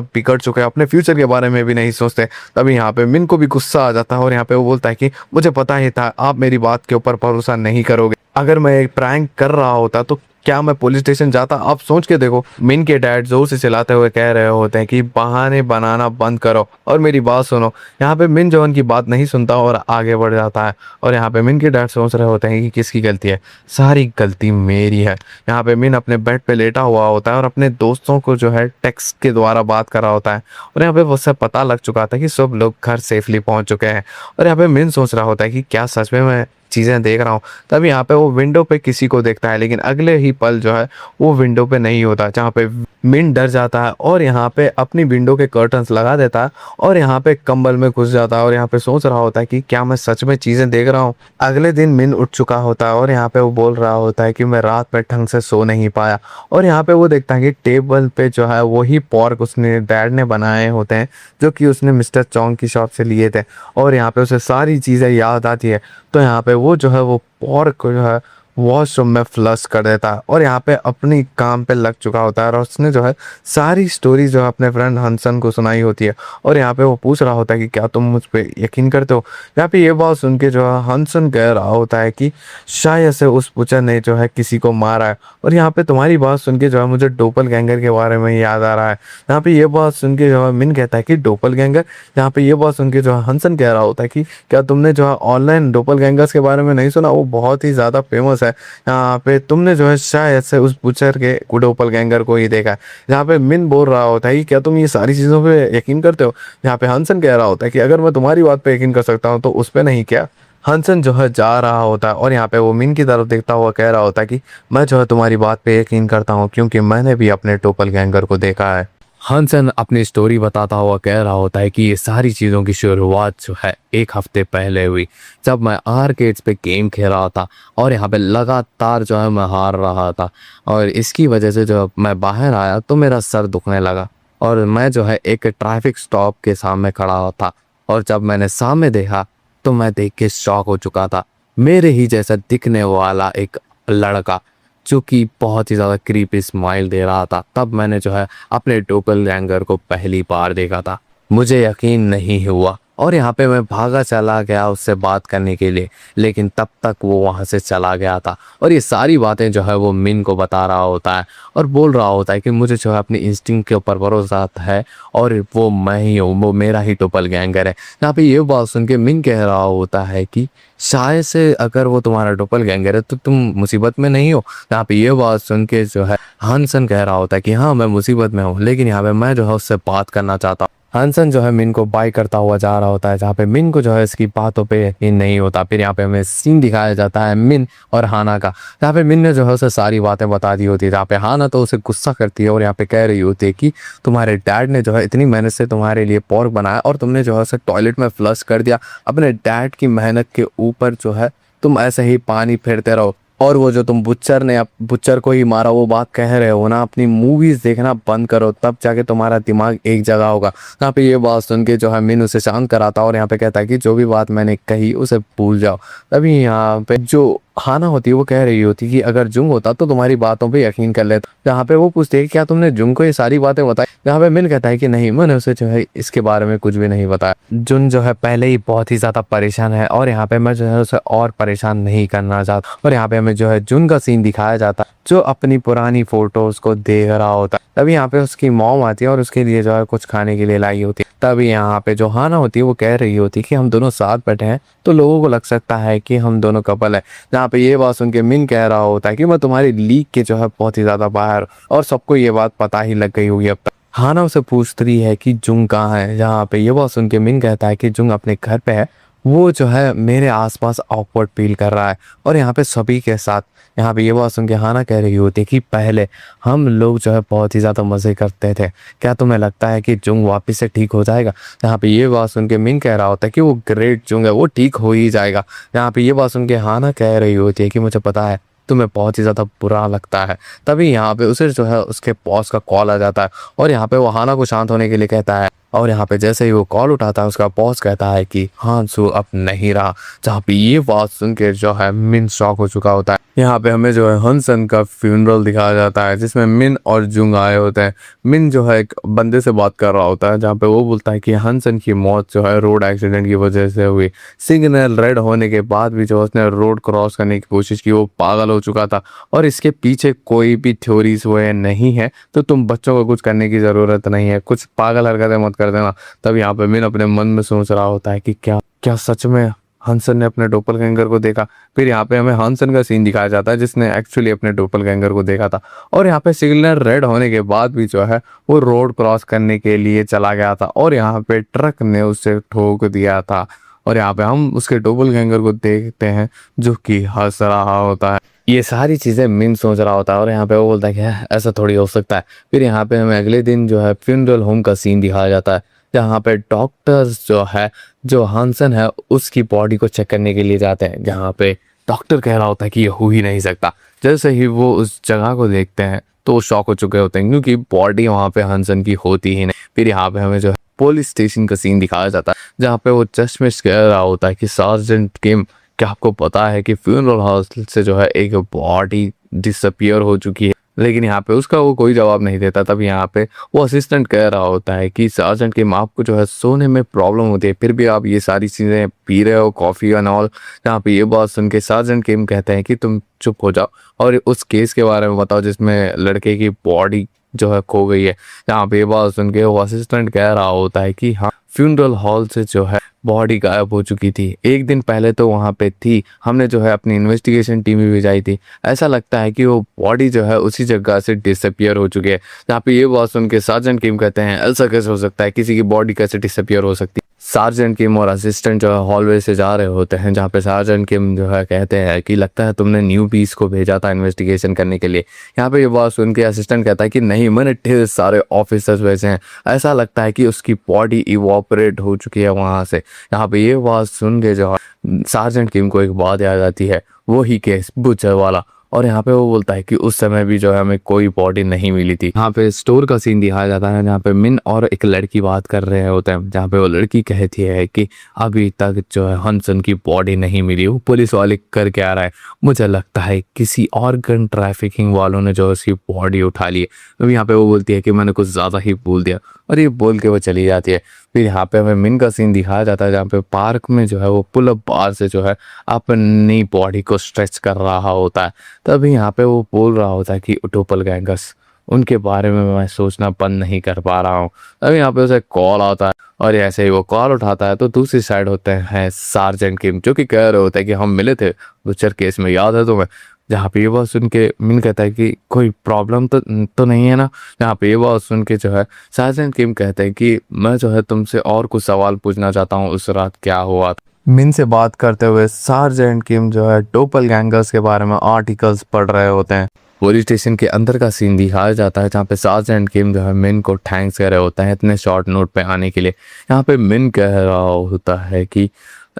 बिगड़ चुके हो, अपने फ्यूचर के बारे में भी नहीं सोचते। तभी यहाँ पे मिन को भी गुस्सा आ जाता है और यहाँ पे वो बोलता है कि मुझे पता ही था आप मेरी बात के ऊपर भरोसा नहीं करोगे, अगर मैं एक प्रैंक कर रहा होता तो क्या मैं पुलिस स्टेशन जाता। आप सोच के देखो, मिन के डैड जोर से चिल्लाते हुए कह रहे होते हैं कि बहाने बनाना बंद करो और मेरी बात सुनो। यहाँ पे मिन जो उनकी बात नहीं सुनता और आगे बढ़ जाता है, और यहाँ पे मिन के डैड सोच रहे होते हैं कि किसकी गलती है, सारी गलती मेरी है। यहाँ पे मिन अपने बेड पे लेटा हुआ होता है और अपने दोस्तों को जो है टेक्स्ट के द्वारा बात कर रहा होता है, और यहाँ पे उससे पता लग चुका था कि सब लोग घर सेफली पहुंच चुके हैं। और यहाँ पे मिन सोच रहा होता है कि क्या सच में मैं चीज़ें देख रहा हूँ। तभी यहाँ पे वो विंडो पे किसी को देखता है, लेकिन अगले ही पल जो है वो विंडो पे नहीं होता, जहाँ पे मिन डर जाता है और यहाँ पे अपनी विंडो के कर्टन्स लगा देता है और यहाँ पे कंबल में घुस जाता है, और यहाँ पे सोच रहा होता है कि क्या मैं सच में चीज़ें देख रहा हूँ। अगले दिन मिन उठ चुका होता है और यहाँ पे वो बोल रहा होता है कि मैं रात में ढंग से सो नहीं पाया, और यहाँ पे वो देखता है कि टेबल पे जो है वही पॉर्क उसने डैड ने बनाए होते हैं जो कि उसने मिस्टर चोंग की शॉप से लिए थे, और यहाँ पे उसे सारी चीज़ें याद आती है। तो यहाँ पे वो जो है वो पॉर्क को जो है वॉशरूम में फ्लश कर देता है और यहाँ पे अपनी काम पे लग चुका होता है, और उसने जो है सारी स्टोरी जो है अपने फ्रेंड हंसन को सुनाई होती है, और यहाँ पे वो पूछ रहा होता है कि क्या तुम मुझ पे यकीन करते हो। यहाँ पे ये बात सुन के जो है हंसन कह रहा होता है कि शायद से उस पुचर ने जो है किसी को मारा है, और यहाँ पे तुम्हारी बात सुन के जो है मुझे डोपलगैंगर के बारे में याद आ रहा है। यहाँ पे ये बात सुन के जो है मिन कहता है कि डोपलगैंगर। यहाँ पे ये बात सुन के जो है हंसन कह रहा होता है कि क्या तुमने जो है ऑनलाइन डोपलगैंगर्स के बारे में नहीं सुना, वो बहुत ही ज़्यादा फेमस है। यहाँ पे तुमने जो है शायद से उस बुचर के डोपलगैंगर को ही देखा है। यहाँ पे मिन बोल रहा होता है कि क्या तुम ये सारी चीज़ों पे यकीन करते हो। यहाँ पे हंसन कह रहा होता है कि अगर मैं तुम्हारी बात पे यकीन कर सकता हूँ तो उस पे नहीं क्या। हंसन जो है जा रहा होता है और यहाँ पे वो मिन की तरफ देखता हुआ कह रहा होता है कि मैं जो है तुम्हारी बात पे यकीन करता हूँ क्योंकि मैंने भी अपने डोपलगैंगर को देखा है। हंसन अपनी स्टोरी बताता हुआ कह रहा होता है कि ये सारी चीज़ों की शुरुआत जो है एक हफ्ते पहले हुई, जब मैं आर्केड्स पे गेम खेल रहा था और यहाँ पे लगातार जो है मैं हार रहा था, और इसकी वजह से जब मैं बाहर आया तो मेरा सर दुखने लगा और मैं जो है एक ट्रैफिक स्टॉप के सामने खड़ा था, और जब मैंने सामने देखा तो मैं देख के शॉक हो चुका था। मेरे ही जैसा दिखने वाला एक लड़का जो कि बहुत ही ज़्यादा क्रीपी स्माइल दे रहा था। तब मैंने जो है अपने डोपलगैंगर को पहली बार देखा था। मुझे यकीन नहीं हुआ और यहाँ पे मैं भागा चला गया उससे बात करने के लिए, लेकिन तब तक वो वहाँ से चला गया था। और ये सारी बातें जो है वो मिन को बता रहा होता है और बोल रहा होता है कि मुझे जो है अपनी इंस्टिंक्ट के ऊपर भरोसा है और वो मैं ही हूँ, वो मेरा ही डोपलगैंगर है। यहाँ पे ये बात सुन के मिन कह रहा होता है कि शायद से अगर वो तुम्हारा डोपलगैंगर है तो तुम मुसीबत में नहीं हो। यहाँ पे ये बात सुन के जो है हंसन कह रहा होता है कि हाँ मैं मुसीबत में हूँ, लेकिन यहाँ पे मैं जो है उससे बात करना चाहता हूँ। हंसन जो है मिन को बाय करता हुआ जा रहा होता है, जहाँ पे मिन को जो है इसकी बातों पे यकीन नहीं होता। फिर यहाँ पे हमें सीन दिखाया जाता है मिन और हाना का, जहाँ पे मिन ने जो है उसे सारी बातें बता दी होती है, जहाँ पे हाना तो उसे गुस्सा करती है और यहाँ पे कह रही होती है कि तुम्हारे डैड ने जो है इतनी मेहनत से तुम्हारे लिए पोर्क बनाया और तुमने जो है उसे टॉयलेट में फ्लश कर दिया। अपने डैड की मेहनत के ऊपर जो है तुम ऐसे ही पानी फेरते रहो, और वो जो तुम बुच्चर को ही मारा वो बात कह रहे हो ना, अपनी मूवीज देखना बंद करो, तब जाके तुम्हारा दिमाग एक जगह होगा। यहाँ पे ये बात सुन के जो है मिन उसे शांत कराता और यहाँ पे कहता है कि जो भी बात मैंने कही उसे भूल जाओ। तभी यहाँ पे जो हाना होती है वो कह रही होती कि अगर जुंग होता तो तुम्हारी बातों पे यकीन कर लेता। यहाँ पे वो पूछती है क्या तुमने जुंग को ये सारी बातें बताई। यहाँ पे मिन कहता है कि नहीं, मैंने उसे जो है इसके बारे में कुछ भी नहीं बताया। जुन जो है पहले ही बहुत ही ज्यादा परेशान है और यहाँ पे मैं जो है उसे और परेशान नहीं करना चाहता। और यहाँ पे हमें जो है जुन का सीन दिखाया जाता है, जो अपनी पुरानी फोटोज को देख रहा होता है। तभी यहाँ पे उसकी मॉम आती है और उसके लिए जो है कुछ खाने के लिए लाई होती है। तभी यहाँ पे जो हाना होती है वो कह रही होती है कि हम दोनों साथ बैठे हैं तो लोगों को लग सकता है कि हम दोनों कपल है। जहाँ पे ये बात सुन के मिन कह रहा होता है कि मैं तुम्हारी लीक के जो है बहुत ही ज्यादा बाहर, और सबको ये बात पता ही लग गई होगी अब तक। हाना उसे पूछती है कि जुंग कहाँ है। जहाँ पे ये बात सुन के मिन कहता है कि जुंग अपने घर पे है, वो जो है मेरे आसपास ऑकवर्ड फील कर रहा है और यहाँ पे सभी के साथ। यहाँ पे ये बात सुन के हाना कह रही होती है कि पहले हम लोग जो है बहुत ही ज़्यादा मज़े करते थे, क्या तुम्हें लगता है कि जुंग वापस से ठीक हो जाएगा। यहाँ पे ये बात सुन के मिन कह रहा होता है कि वो ग्रेट जुंग है, वो ठीक हो ही जाएगा। यहाँ पे ये बात सुन के हाना कह रही होती है कि मुझे पता है तुम्हें बहुत ही ज़्यादा बुरा लगता है। तभी यहाँ पे उसे जो है उसके बॉस का कॉल आ जाता है और यहाँ पे वो हाना को शांत होने के लिए कहता है, और यहाँ पे जैसे ही वो कॉल उठाता है उसका बॉस कहता है कि हांसू अब नहीं रहा। जहाँ पे ये बात सुन के जो है मिन शॉक हो चुका होता है। यहाँ पे हमें जो है हंसन का फ्यूनरल दिखाया जाता है जिसमें मिन और जुंग आए होते हैं। मिन जो है एक बंदे से बात कर रहा होता है, जहाँ पे वो बोलता है कि हंसन की मौत जो है रोड एक्सीडेंट की वजह से हुई। सिग्नल रेड होने के बाद भी जो उसने रोड क्रॉस करने की कोशिश की, वो पागल हो चुका था और इसके पीछे कोई भी थ्योरीज वो नहीं है, तो तुम बच्चों को कुछ करने की ज़रूरत नहीं है, कुछ पागल हरकतें मत कर देना। तब यहाँ पे मिन अपने मन में सोच रहा होता है कि क्या क्या सच में हंसन ने अपने डोपलगैंगर को देखा। फिर यहाँ पे हमें हंसन का सीन दिखाया जाता है जिसने एक्चुअली अपने डोपलगैंगर को देखा था, और यहाँ पे सिग्नल रेड होने के बाद भी जो है वो रोड क्रॉस करने के लिए चला गया था और यहाँ पे ट्रक ने उसे ठोक दिया था। और यहाँ पे हम उसके डोपलगैंगर को देखते हैं जो कि हंस रहा होता है। ये सारी चीज़ें मिन सोच रहा होता है और यहाँ पे वो बोलता है कि ऐसा थोड़ी हो सकता है। फिर यहाँ पे हमें अगले दिन जो है फ्यूनरल होम का सीन दिखाया जाता है, जहाँ पे डॉक्टर्स जो है, जो हांसन है उसकी बॉडी को चेक करने के लिए जाते हैं। जहाँ पे डॉक्टर कह रहा होता है कि ये हो ही नहीं सकता। जैसे ही वो उस जगह को देखते हैं तो वो शॉक हो चुके होते हैं क्योंकि बॉडी वहाँ पे हांसन की होती ही नहीं। फिर यहाँ पे हमें जो है पुलिस स्टेशन का सीन दिखाया जाता है, जहाँ पे वो चश्मिश कह रहा होता है कि सार्जेंट किम, क्या आपको पता है कि फ्यूनरल हाउस से जो है एक बॉडी डिसअपियर हो चुकी है। लेकिन यहाँ पे उसका वो कोई जवाब नहीं देता। तब यहाँ पे वो असिस्टेंट कह रहा होता है कि सार्जेंट किम, आपको जो है सोने में प्रॉब्लम होती है, फिर भी आप ये सारी चीज़ें पी रहे हो, कॉफ़ी एंड ऑल। जहाँ पे ये बात सुन के सार्जेंट किम कहते हैं कि तुम चुप हो जाओ और उस केस के बारे में बताओ जिसमें लड़के की बॉडी जो है खो गई है। यहाँ पे ये बात सुन के वो असिस्टेंट कह रहा होता है कि हाँ, फ्यूनरल हॉल से जो है बॉडी गायब हो चुकी थी, एक दिन पहले तो वहाँ पे थी, हमने जो है अपनी इन्वेस्टिगेशन टीम भी भेजाई थी, ऐसा लगता है कि वो बॉडी जो है उसी जगह से डिसअपियर हो चुकी है। जहाँ पे ये बात सुन के सार्जेंट किम कहते हैं ऐसा कैसे हो सकता है, किसी की बॉडी कैसे डिसअपियर हो सकती है। सार्जेंट किम और असिस्टेंट जो है हॉलवे से जा रहे होते हैं, जहाँ पे सार्जेंट किम जो है कहते हैं कि लगता है तुमने न्यू पीस को भेजा था इन्वेस्टिगेशन करने के लिए। यहाँ पे ये बात सुन के असिस्टेंट कहता है कि नहीं, मैंने ढेर सारे ऑफिसर्स भेजे हैं, ऐसा लगता है कि उसकी बॉडी इवॉपरेट हो चुकी है वहाँ से। यहाँ पे ये बात सुन के जो है सार्जेंट किम को एक बात याद आती है, वो ही केस बुचर वाला। और यहाँ पे वो बोलता है कि उस समय भी जो है हमें कोई बॉडी नहीं मिली थी। यहाँ पे स्टोर का सीन दिखाया जाता है जहाँ पे मिन और एक लड़की बात कर रहे होते हैं, जहाँ पे वो लड़की कहती है कि अभी तक जो है हंसन की बॉडी नहीं मिली, वो पुलिस वाले करके आ रहा है, मुझे लगता है किसी ऑर्गन ट्रैफिकिंग वालों ने जो उसकी बॉडी उठा ली है। तो यहाँ पे वो बोलती है कि मैंने कुछ ज़्यादा ही बोल दिया, और ये बोल के वो चली जाती है। फिर यहाँ पे हमें मिन का सीन दिखाया जाता है जहाँ पे पार्क में जो है वो पुल अप बार से जो है अपनी बॉडी को स्ट्रेच कर रहा होता है। तभी यहाँ पे वो बोल रहा होता है कि डोपलगैंगर्स, उनके बारे में मैं सोचना बंद नहीं कर पा रहा हूँ। तभी यहाँ पे उसे कॉल आता है और ऐसे ही वो कॉल उठाता है तो दूसरी साइड होते हैं सार्जेंट किम, जो कि कह रहे होते हैं कि हम मिले थे बुचर केस में, याद है तुम्हें। जहाँ पे ये बात सुन के मिन कहता है कि कोई प्रॉब्लम तो नहीं है ना। जहाँ पे ये बात सुन के जो है सार्जेंट किम कहते हैं कि मैं जो है तुमसे और कुछ सवाल पूछना चाहता हूँ, उस रात क्या हुआ था। मिन से बात करते हुए सार्जेंट किम जो है डोपलगैंगर्स के बारे में आर्टिकल्स पढ़ रहे होते हैं। पुलिस स्टेशन के अंदर का सीन दिखाया जाता है जहाँ पे सार्जेंट किम जो है मिन को थैंक्स कह रहे होते हैं इतने शॉर्ट नोट पे आने के लिए। यहाँ पे मिन कह रहा होता है कि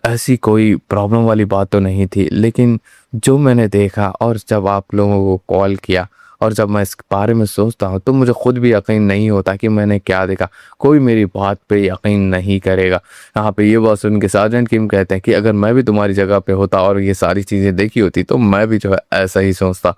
ऐसी कोई प्रॉब्लम वाली बात तो नहीं थी, लेकिन जो मैंने देखा और जब आप लोगों को कॉल किया और जब मैं इस बारे में सोचता हूँ तो मुझे खुद भी यकीन नहीं होता कि मैंने क्या देखा, कोई मेरी बात पे यकीन नहीं करेगा। यहाँ पे ये बात सुन के सार्जेंट किम कहते हैं कि अगर मैं भी तुम्हारी जगह पे होता और ये सारी चीज़ें देखी होती तो मैं भी जो है ऐसा ही सोचता।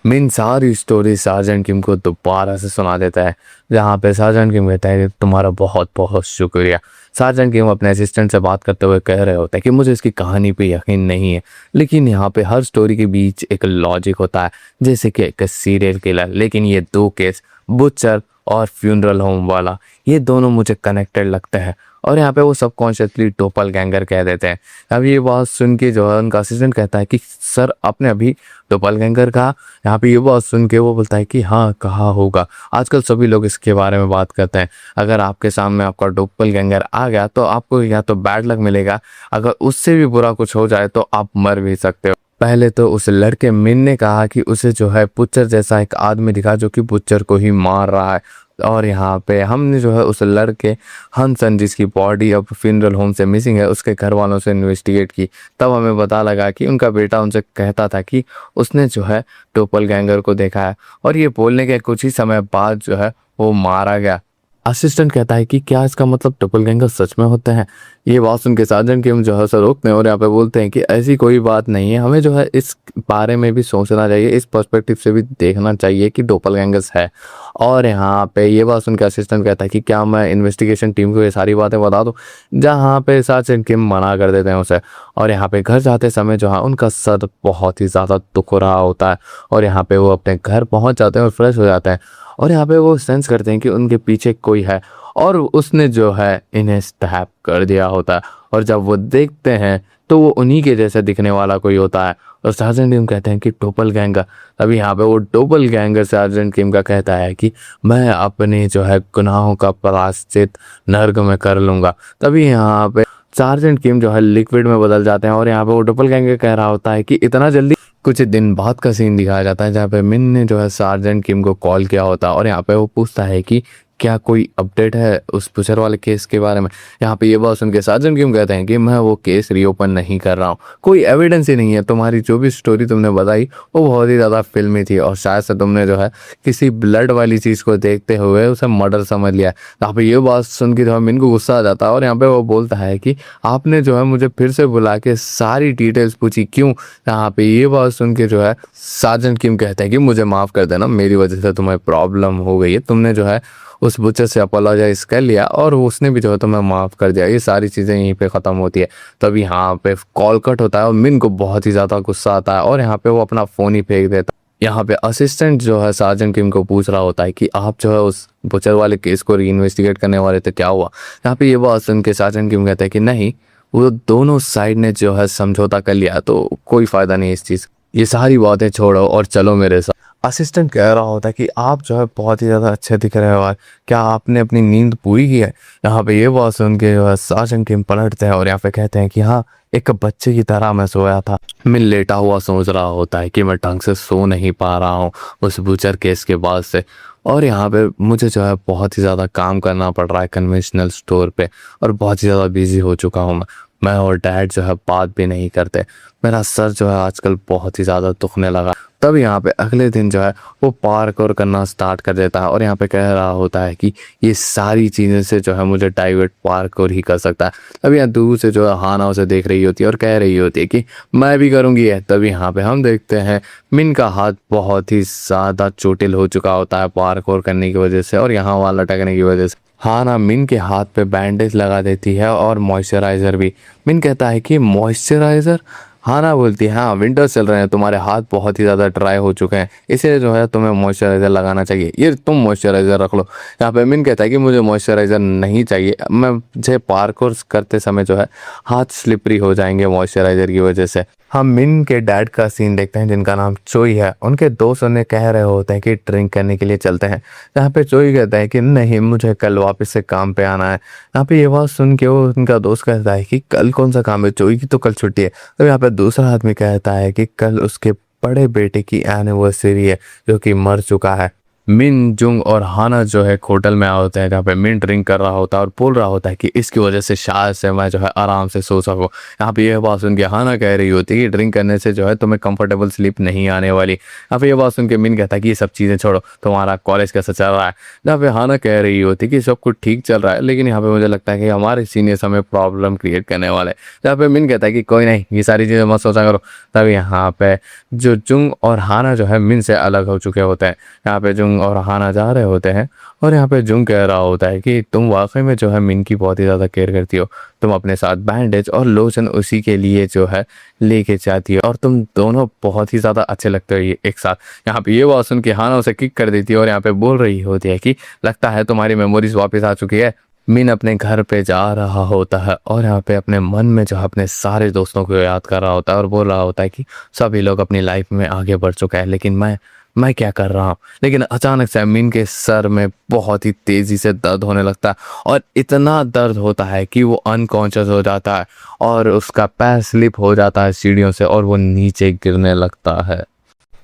मिन सारी स्टोरी सार्जेंट किम को दोबारा से सुना देता है, जहाँ पे सार्जेंट किम कहता है कि तुम्हारा बहुत बहुत शुक्रिया। सार्जेंट किम अपने असिस्टेंट से बात करते हुए कह रहे होते हैं कि मुझे इसकी कहानी पे यकीन नहीं है, लेकिन यहाँ पे हर स्टोरी के बीच एक लॉजिक होता है, जैसे कि एक सीरियल किलर। लेकिन ये दो केस, बुचर और फ्यूनरल होम वाला, ये दोनों मुझे कनेक्टेड लगते हैं। और यहाँ पे वो सबकॉन्शियसली डोपल गैंगर कह देते हैं। अब ये बात सुन के जो है उनका असिस्टेंट कहता है कि सर आपने अभी डोपल गैंगर कहा। यहाँ पे ये बात सुन के वो बोलता है कि हाँ कहा होगा, आजकल सभी लोग इसके बारे में बात करते हैं। अगर आपके सामने आपका डोपल गैंगर आ गया तो आपको या तो बैड लक मिलेगा, अगर उससे भी बुरा कुछ हो जाए तो आप मर भी सकते हो। पहले तो उस लड़के मिन ने कहा कि उसे जो है पुच्चर जैसा एक आदमी दिखा जो कि पुच्चर को ही मार रहा है। और यहाँ पे हमने जो है उस लड़के हंसन जिसकी बॉडी अब फ्यूनरल होम से मिसिंग है, उसके घर वालों से इन्वेस्टिगेट की। तब हमें पता लगा कि उनका बेटा उनसे कहता था कि उसने जो है डोपल गैंगर को देखा है, और ये बोलने के कुछ ही समय बाद जो है वो मारा गया। असिस्टेंट कहता है कि क्या इसका मतलब डोपलगैंगर सच में होते हैं। ये बात सुन के सार्जेंट किम जो है सर रोकते हैं और यहाँ पे बोलते हैं कि ऐसी कोई बात नहीं है, हमें जो है इस बारे में भी सोचना चाहिए, इस पर्सपेक्टिव से भी देखना चाहिए कि डोपलगैंगर्स है। और यहाँ पे ये बात सुन के असिस्टेंट कहता है कि क्या मैं इन्वेस्टिगेशन टीम को ये सारी बातें बता दूँ, जहाँ पे सार्जेंट किम मना कर देते हैं उसे। और यहाँ पे घर जाते समय जो है उनका सर बहुत ही ज़्यादा दुख रहा होता है, और यहाँ पे वो अपने घर पहुँच जाते हैं और फ्रेश हो जाते हैं। और यहाँ पे वो सेंस करते हैं कि उनके पीछे कोई है, और उसने जो है इन्हें स्टैप कर दिया होता है। और जब वो देखते हैं तो वो उन्हीं के जैसे दिखने वाला कोई होता है। और सार्जेंट किम कहते हैं कि डोपल गैंगर। अभी यहाँ पे वो डोपल गैंगर सार्जेंट किम का कहता है कि मैं अपने जो है गुनाहों का प्रायश्चित नर्क में कर लूँगा। तभी यहाँ पे सार्जेंट किम जो है लिक्विड में बदल जाते हैं, और यहाँ पे वो डोपल गैंगर कह रहा होता है कि इतना जल्दी। कुछ दिन बाद का सीन दिखाया जाता है जहाँ पे मिन ने जो है सार्जेंट किम को कॉल किया होता है, और यहाँ पे वो पूछता है कि क्या कोई अपडेट है उस पुचर वाले केस के बारे में। यहाँ पे ये बात सुन के सार्जेंट किम कहते हैं कि मैं वो केस रीओपन नहीं कर रहा हूँ, कोई एविडेंस ही नहीं है, तुम्हारी जो भी स्टोरी तुमने बताई वो बहुत ही ज़्यादा फिल्मी थी, और शायद से तुमने जो है किसी ब्लड वाली चीज़ को देखते हुए उसे मर्डर समझ लिया। यहाँ पे ये बात सुन के जो है मिन को गुस्सा आ जाता है, और यहाँ पे वो बोलता है कि आपने जो है मुझे फिर से बुला के सारी डिटेल्स पूछी क्यों। यहाँ पे ये बात सुन के जो है सार्जेंट किम कहते हैं कि मुझे माफ़ कर देना, मेरी वजह से तुम्हें प्रॉब्लम हो गई है, तुमने जो है उस बुचर से अपोलोजाइज कर लिया और उसने भी जो है तुम्हें माफ़ कर दिया। ये सारी चीज़ें यहीं पे ख़त्म होती है। तब यहाँ पे कॉल कट होता है और मिन को बहुत ही ज़्यादा गुस्सा आता है, और यहाँ पे वो अपना फ़ोन ही फेंक देता है। यहाँ पे असिस्टेंट जो है सार्जेंट किम को पूछ रहा होता है कि आप जो है उस बुचर वाले केस को री इन्वेस्टिगेट करने वाले थे, क्या हुआ। यहाँ पे ये बात सुन के सार्जेंट किम कहता है कि नहीं, वो दोनों साइड ने जो है समझौता कर लिया, तो कोई फ़ायदा नहीं इस चीज़, ये सारी बातें छोड़ो और चलो मेरे साथ। असिस्टेंट कह रहा होता है कि आप जो है बहुत ही ज़्यादा अच्छे दिख रहे हो, और क्या आपने अपनी नींद पूरी की है। यहाँ पे ये बात सुन के जो है सार्जेंट किम पलटते हैं और यहाँ पे कहते हैं कि हाँ, एक बच्चे की तरह मैं सोया था। मैं लेटा हुआ सोच रहा होता है कि मैं ढंग से सो नहीं पा रहा हूँ उस बुचर केस के बाद से, और यहाँ पे मुझे जो है बहुत ही ज़्यादा काम करना पड़ रहा है कन्वेंशनल स्टोर पे, और बहुत ही ज़्यादा बिजी हो चुका हूँ मैं और डैड जो है बात भी नहीं करते। मेरा सर जो है आजकल बहुत ही ज़्यादा दुखने लगा। तब यहाँ पे अगले दिन जो है वो पार्कोर करना स्टार्ट कर देता है, और यहाँ पे कह रहा होता है कि ये सारी चीज़ें से जो है मुझे डाइवर्ट पार्कोर ही कर सकता है। तब यहाँ दूर से जो है हाना उसे देख रही होती है और कह रही होती है कि मैं भी करूँगी है। तब यहाँ पे हम देखते हैं मिन का हाथ बहुत ही ज़्यादा चोटिल हो चुका होता है पार्कोर करने की वजह से, और यहाँ वहाँ लटकने की वजह से। हाना मिन के हाथ पे बैंडेज लगा देती है और मॉइस्चराइज़र भी। मिन कहता है कि मॉइस्चराइज़र। हाना बोलती है हाँ, विंटर चल रहे हैं, तुम्हारे हाथ बहुत ही ज़्यादा ड्राई हो चुके हैं, इसलिए जो है तुम्हें मॉइस्चराइज़र लगाना चाहिए, ये तुम मॉइस्चराइज़र रख लो। यहाँ पे मिन कहता है कि मुझे मॉइस्चराइज़र नहीं चाहिए, मुझे पार्कोर करते समय जो है हाथ स्लिपरी हो जाएंगे मॉइस्चराइज़र की वजह से। हम मिन के डैड का सीन देखते हैं जिनका नाम चोई है। उनके दोस्त उन्हें कह रहे होते हैं कि ड्रिंक करने के लिए चलते हैं। यहाँ पे चोई कहता है कि नहीं, मुझे कल वापस से काम पे आना है। यहाँ पे ये बात सुन के वो उनका दोस्त कहता है कि कल कौन सा काम है, चोई की तो कल छुट्टी है। तो यहाँ पे दूसरा आदमी कहता है कि कल उसके बड़े बेटे की एनिवर्सरी है जो कि मर चुका है। मिन, जुंग और हाना जो है होटल में आए होते हैं, जहाँ पे मिन ड्रिंक कर रहा होता है और बोल रहा होता है कि इसकी वजह से शायद से मैं जो है आराम से सो सकूं। यहाँ पे यह बात सुन के हाना कह रही होती है कि ड्रिंक करने से जो है तुम्हें कंफर्टेबल स्लीप नहीं आने वाली। यहाँ पे ये बात सुन के मिन कहता है कि ये सब चीज़ें छोड़ो, तुम्हारा कॉलेज कैसा चल रहा है। जहाँ पे हाना कह रही होती है कि सब कुछ ठीक चल रहा है, लेकिन यहाँ पे मुझे लगता है कि हमारे सीनियर्स हमें प्रॉब्लम क्रिएट करने वाले हैं। जहाँ पे मिन कहता है कि कोई नहीं, ये सारी चीज़ें मत सोचा करो। तब यहाँ पे जो जुंग और हाना जो है मिन से अलग हो चुके होते हैं। यहाँ पे जुंग और हाना जा रहे होते हैं और यहाँ पे जुंग कह रहा होता है कि तुम वाकई में जो है मिन की बहुत ही ज़्यादा केयर करती हो। तुम अपने साथ बैंडेज और लोशन उसी के लिए जो है लेके जाती हो और तुम दोनों बहुत ही ज़्यादा अच्छे लगते हो ये एक साथ। यहाँ पे ये बात सुन के हाना उसे किक कर देती है और यहाँ पे बोल रही होती है कि लगता है तुम्हारी मेमोरीज वापस आ चुकी है। मिन अपने घर पे जा रहा होता है और यहाँ पे अपने मन में जो है अपने सारे दोस्तों को याद कर रहा होता है और बोल रहा होता है कि सभी लोग अपनी लाइफ में आगे बढ़ चुका है, लेकिन मैं क्या कर रहा हूँ। लेकिन अचानक से मिन के सर में बहुत ही तेजी से दर्द होने लगता है और इतना दर्द होता है कि वो अनकॉन्शियस हो जाता है और उसका पैर स्लिप हो जाता है सीढ़ियों से और वो नीचे गिरने लगता है।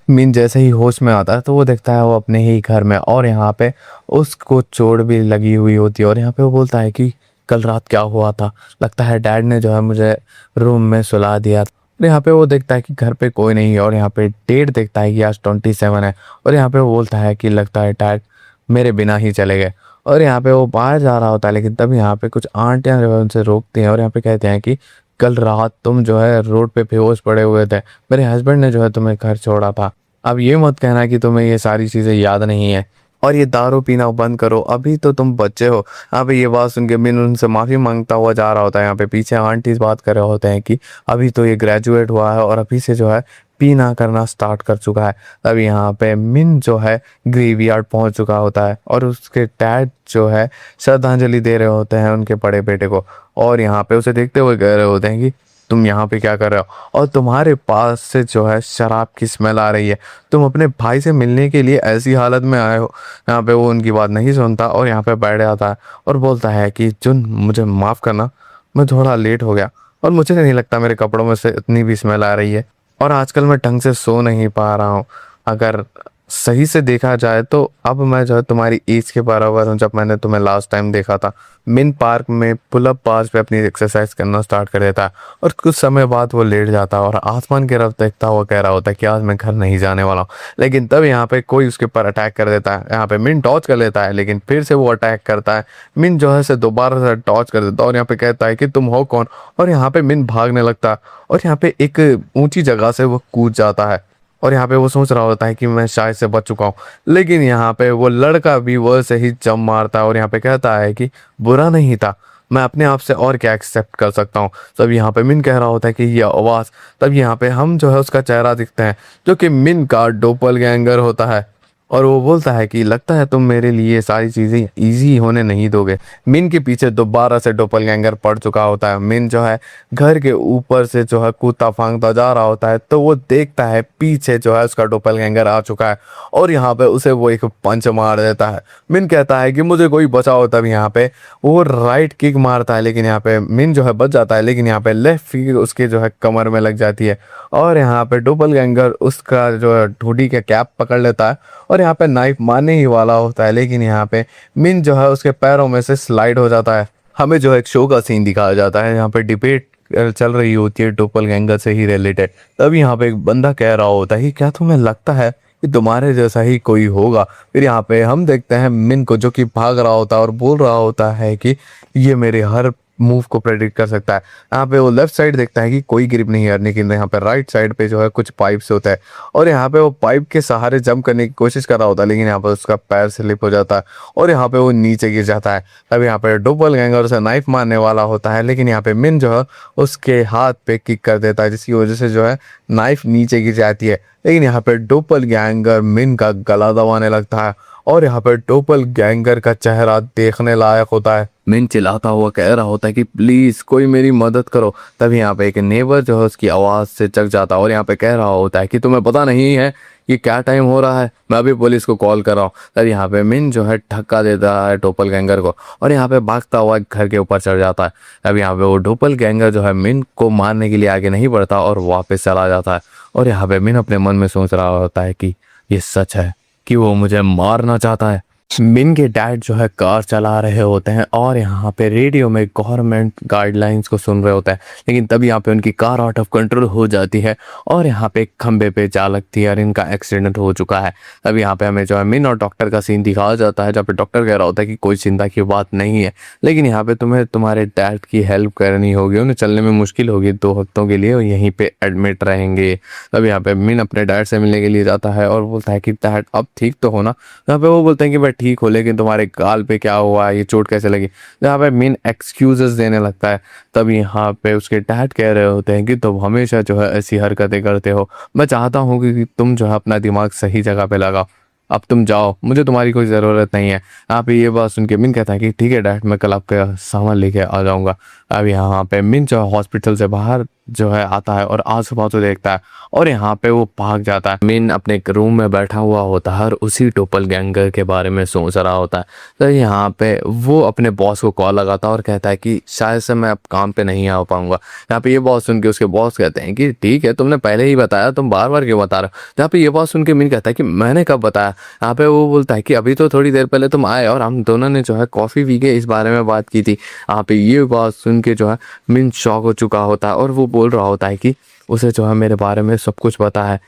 मिन जैसे ही होश में आता है तो वो देखता है वो अपने ही घर में और यहाँ पे उसको चोट भी लगी हुई होती है और यहाँ पे वो बोलता है कि कल रात क्या हुआ था, लगता है डैड ने जो है मुझे रूम में सुला दिया। और यहाँ पे वो देखता है कि घर पे कोई नहीं है और यहाँ पे डेट देखता है कि आज 27 है और यहाँ पे वो बोलता है कि लगता है डैड मेरे बिना ही चले गए। और यहाँ पे वो बाहर जा रहा होता है, लेकिन तब यहाँ पे कुछ आंटियां जो है उनसे रोकती हैं और यहाँ पे कहते हैं कि कल रात तुम जो है रोड पे बेहोश पड़े हुए थे, मेरे हस्बैंड ने जो है तुम्हें घर छोड़ा था। अब ये मत कहना कि तुम्हें ये सारी चीज़ें याद नहीं है और ये दारू पीना बंद करो, अभी तो तुम बच्चे हो। यहाँ पे ये बात सुन के मिन उनसे माफ़ी मांगता हुआ जा रहा होता है। यहाँ पे पीछे आंटी बात कर रहे होते हैं कि अभी तो ये ग्रेजुएट हुआ है और अभी से जो है पीना करना स्टार्ट कर चुका है। तब यहाँ पे मिन जो है ग्रेवयार्ड पहुंच चुका होता है और उसके डैड जो है श्रद्धांजलि दे रहे होते हैं उनके बड़े बेटे को और यहाँ पे उसे देखते हुए कह रहे होते हैं कि तुम यहाँ पे क्या कर रहे हो और तुम्हारे पास से जो है शराब की स्मेल आ रही है, तुम अपने भाई से मिलने के लिए ऐसी हालत में आए हो। यहाँ पे वो उनकी बात नहीं सुनता और यहाँ पे बैठ जाता है और बोलता है कि जुन मुझे माफ़ करना, मैं थोड़ा लेट हो गया और मुझे नहीं लगता मेरे कपड़ों में से इतनी भी स्मेल आ रही है और आजकल मैं ढंग से सो नहीं पा रहा हूँ। अगर सही से देखा जाए तो अब मैं जो है तुम्हारी एज के बराबर हूँ जब मैंने तुम्हें लास्ट टाइम देखा था। मिन पार्क में पुलअप बार्स पे अपनी एक्सरसाइज करना स्टार्ट कर देता है और कुछ समय बाद वो लेट जाता है और आसमान की तरफ देखता हुआ कह रहा होता है कि आज मैं घर नहीं जाने वाला हूँ। लेकिन तब यहाँ पे कोई उसके ऊपर अटैक कर देता है। यहाँ पे मिन टॉर्च कर लेता है लेकिन फिर से वो अटैक करता है। मिन जो है से दोबारा से टॉर्च कर देता है और यहाँ पे कहता है कि तुम हो कौन, और यहाँ पे मिन भागने लगता है और यहाँ पे एक ऊंची जगह से वो कूद जाता है और यहाँ पे वो सोच रहा होता है कि मैं शायद से बच चुका हूँ। लेकिन यहाँ पे वो लड़का भी वैसे ही जंप मारता है और यहाँ पे कहता है कि बुरा नहीं था, मैं अपने आप से और क्या एक्सेप्ट कर सकता हूँ। तब यहाँ पे मिन कह रहा होता है कि ये आवाज़, तब यहाँ पे हम जो है उसका चेहरा दिखते हैं जो कि मिन का डोपलगैंगर होता है और वो बोलता है कि लगता है तुम मेरे लिए सारी चीज़ें इजी होने नहीं दोगे। मिन के पीछे दोबारा से डोपलगैंगर पड़ चुका होता है। मिन जो है घर के ऊपर से जो है कूदता फांगता जा रहा होता है तो वो देखता है पीछे जो है उसका डोपलगैंगर आ चुका है और यहाँ पे उसे वो एक पंच मार देता है। मिन कहता है कि मुझे कोई बचाओ, तब यहाँ पे वो राइट किक मारता है लेकिन यहाँ पे मिन जो है बच जाता है, लेकिन यहाँ पे लेफ्ट किक उसके जो है कमर में लग जाती है और यहाँ पे डोपलगैंगर उसका जो है ठोड़ी का कैप पकड़ लेता है और यहाँ पे नाइफ मारने ही वाला होता है, लेकिन यहाँ पे मिन जो है उसके पैरों में से स्लाइड हो जाता है। हमें जो है एक शो का सीन दिखाया जाता है, यहाँ पे डिबेट चल रही होती है डोपलगैंगर से ही रिलेटेड। तब यहाँ पे एक बंदा कह रहा होता है कि क्या तुम्हें लगता है कि तुम्हारे जैसा ही कोई होगा। फिर यहाँ पे हम देखते हैं मिन को जो कि भाग रहा होता है और बोल रहा होता है कि ये मेरे हर मूव को प्रेडिक्ट कर सकता है। यहाँ पे वो लेफ्ट साइड देखता है कि कोई ग्रिप नहीं है, लेकिन यहाँ पे राइट साइड पे जो है कुछ पाइप्स होता है और यहाँ पे वो पाइप के सहारे जंप करने की कोशिश कर रहा होता है, लेकिन यहाँ पे उसका पैर स्लिप हो जाता है और यहाँ पे वो नीचे गिर जाता है। तब यहाँ पे डोपलगैंगर उसे नाइफ मारने वाला होता है, लेकिन यहाँ पे मिन जो है उसके हाथ पे किक कर देता है जिसकी वजह से जो है नाइफ नीचे गिर जाती है। लेकिन यहाँ पे डोपलगैंगर मिन का गला दबाने लगता है और यहाँ पे डोपलगैंगर का चेहरा देखने लायक होता है। मिन चिल्लाता हुआ कह रहा होता है कि प्लीज कोई मेरी मदद करो। तभी यहाँ पे एक नेबर जो है उसकी आवाज से जग जाता है और यहाँ पे कह रहा होता है कि तुम्हें पता नहीं है कि क्या टाइम हो रहा है, मैं अभी पुलिस को कॉल कर रहा हूँ। तब यहाँ पे मिन जो है धक्का देता है डोपलगैंगर को और यहाँ पे भागता हुआ घर के ऊपर चढ़ जाता है। अब यहाँ पे वो डोपलगैंगर जो है मिन को मारने के लिए आगे नहीं बढ़ता और वापस चला जाता है और यहाँ पे मिन अपने मन में सोच रहा होता है कि ये सच है कि वो मुझे मारना चाहता है। मिन के डैड जो है कार चला रहे होते हैं और यहाँ पे रेडियो में गवर्नमेंट गाइडलाइंस को सुन रहे होते हैं, लेकिन तब यहाँ पे उनकी कार आउट ऑफ कंट्रोल हो जाती है और यहाँ पे एक खंबे पे जा लगती है और इनका एक्सीडेंट हो चुका है। तब यहाँ पे हमें जो है मिन और डॉक्टर का सीन दिखाया जाता है, जहाँ पे डॉक्टर कह रहा होता है कि कोई चिंता की बात नहीं है, लेकिन यहाँ पे तुम्हें तुम्हारे डैड की हेल्प करनी होगी, उन्हें चलने में मुश्किल होगी, 2 हफ्तों के लिए वो यहीं पे एडमिट रहेंगे। तब यहाँ पे मिन अपने डैड से मिलने के लिए जाता है और बोलता है कि डैड अब ठीक तो हो ना। यहाँ पे वो बोलते हैं कि भाई ठीक हो, लेकिन तुम्हारे गाल पे क्या हुआ, ये चोट कैसे लगी। यहाँ पे मिन एक्सक्यूजेस देने लगता है। तब यहाँ पे उसके डैड कह रहे होते हैं कि तुम हमेशा जो है ऐसी हरकतें करते हो, मैं चाहता हूँ कि तुम जो है अपना दिमाग सही जगह पे लगाओ, अब तुम जाओ, मुझे तुम्हारी कोई ज़रूरत नहीं है। यहाँ पे ये बात सुन के मिन कहता है कि ठीक है डैड, मैं कल आपका सामान लेके आ जाऊँगा। अब यहाँ पे मिन जो हॉस्पिटल से बाहर जो है आता है और आजू बाजू देखता है और यहाँ पे वो भाग जाता है। मिन अपने एक रूम में बैठा हुआ होता है और उसी डोपलगैंगर के बारे में सोच रहा होता है। तो यहाँ पे वो अपने बॉस को कॉल लगाता है और कहता है कि शायद से मैं अब काम पे नहीं आ पाऊंगा। यहाँ पे ये बात सुन के उसके बॉस कहते हैं कि ठीक है, तुमने पहले ही बताया, तुम बार बार क्यों बता रहे हो। यहाँ पे ये बात सुन के मिन कहता है कि मैंने कब बताया। यहाँ पे वो बोलता है कि अभी तो थोड़ी देर पहले तुम आए और हम दोनों ने जो है कॉफ़ी पी के इस बारे में बात की थी। यहाँ पे ये बात सुन के जो है मिन शॉक हो चुका होता है और वो बोल रहा होता है कि उसे जो है मेरे बारे में सब कुछ पता है,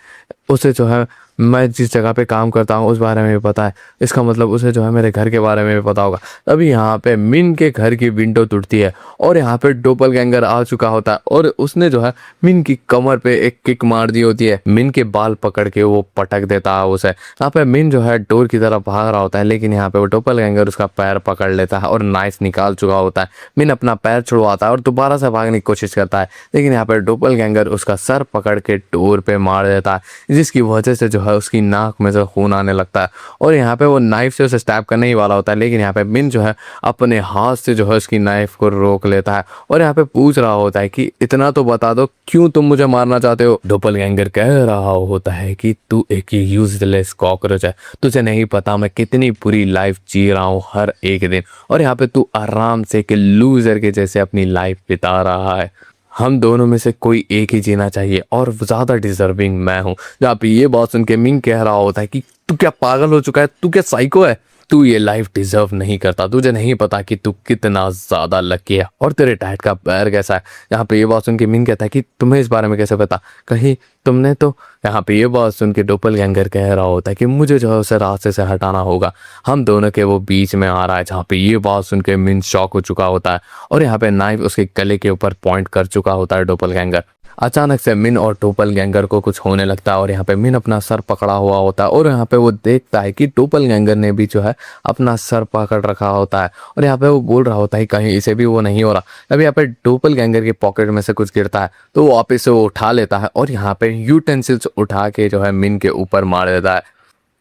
उसे जो है मैं जिस जगह पे काम करता हूँ उस बारे में भी पता है, इसका मतलब उसे जो है मेरे घर के बारे में भी पता होगा। तभी यहाँ पे मिन के घर की विंडो टूटती है और यहाँ पे डोपलगैंगर आ चुका होता है और उसने जो है मिन की कमर पे एक किक मार दी होती है। मिन के बाल पकड़ के वो पटक देता है उसे। यहाँ पे मिन जो है डोर की तरफ भाग रहा होता है, लेकिन यहाँ पे वो डोपलगैंगर उसका पैर पकड़ लेता है और नाइफ निकाल चुका होता है। मिन अपना पैर छुड़वाता है और दोबारा से भागने की कोशिश करता है, लेकिन यहाँ पे डोपलगैंगर उसका सर पकड़ के डोर पे मार देता है, जिसकी वजह से जो है उसकी नाक में से खून आने लगता है और यहाँ पे वो नाइफ से उसे स्टैब करने ही वाला होता है, लेकिन यहाँ पे मिन जो है अपने हाथ से जो है उसकी नाइफ को रोक लेता है और यहाँ पे पूछ रहा होता है कि इतना तो बता दो, क्यों तुम मुझे मारना चाहते हो। डोपलगैंगर कह रहा होता है कि तू एक यूजलेस कॉकरोच है, तुझे नहीं पता मैं कितनी बुरी लाइफ जी रहा हूँ हर एक दिन, और यहाँ पे तू आराम से एक लूजर के जैसे अपनी लाइफ बिता रहा है। हम दोनों में से कोई एक ही जीना चाहिए और ज़्यादा डिजर्विंग मैं हूँ। जहाँ पे ये बात सुन के मिंग कह रहा होता है कि तू क्या पागल हो चुका है, तू क्या साइको है, तू ये लाइफ डिजर्व नहीं करता, तुझे नहीं पता कि तू कितना ज़्यादा लकी है और तेरे डैड का पैर कैसा है। यहाँ पे ये बात सुन के मिंग कहता है कि तुम्हें इस बारे में कैसे पता, कहीं तुमने तो। यहाँ पे ये बात सुन के डोपलगैंगर कह रहा होता है कि मुझे जो है उसे रास्ते से हटाना होगा, हम दोनों के वो बीच में आ रहा है। जहाँ पे ये बात सुन के मिन शॉक हो चुका होता है और यहाँ पे नाइफ उसके गले के ऊपर पॉइंट कर चुका होता है डोपलगैंगर। अचानक से मिन और डोपलगैंगर को कुछ होने लगता है और यहाँ पे मिन अपना सर पकड़ा हुआ होता है और यहाँ पे वो देखता है कि डोपलगैंगर ने भी जो है अपना सर पकड़ रखा होता है और यहाँ पे वो बोल रहा होता है कहीं इसे भी वो नहीं हो रहा। अभी यहाँ पे डोपलगैंगर के पॉकेट में से कुछ गिरता है तो वो वापस से वो उठा लेता है और यहाँ पे यूटेंसिल्स उठा के जो है मिन के ऊपर मार देता है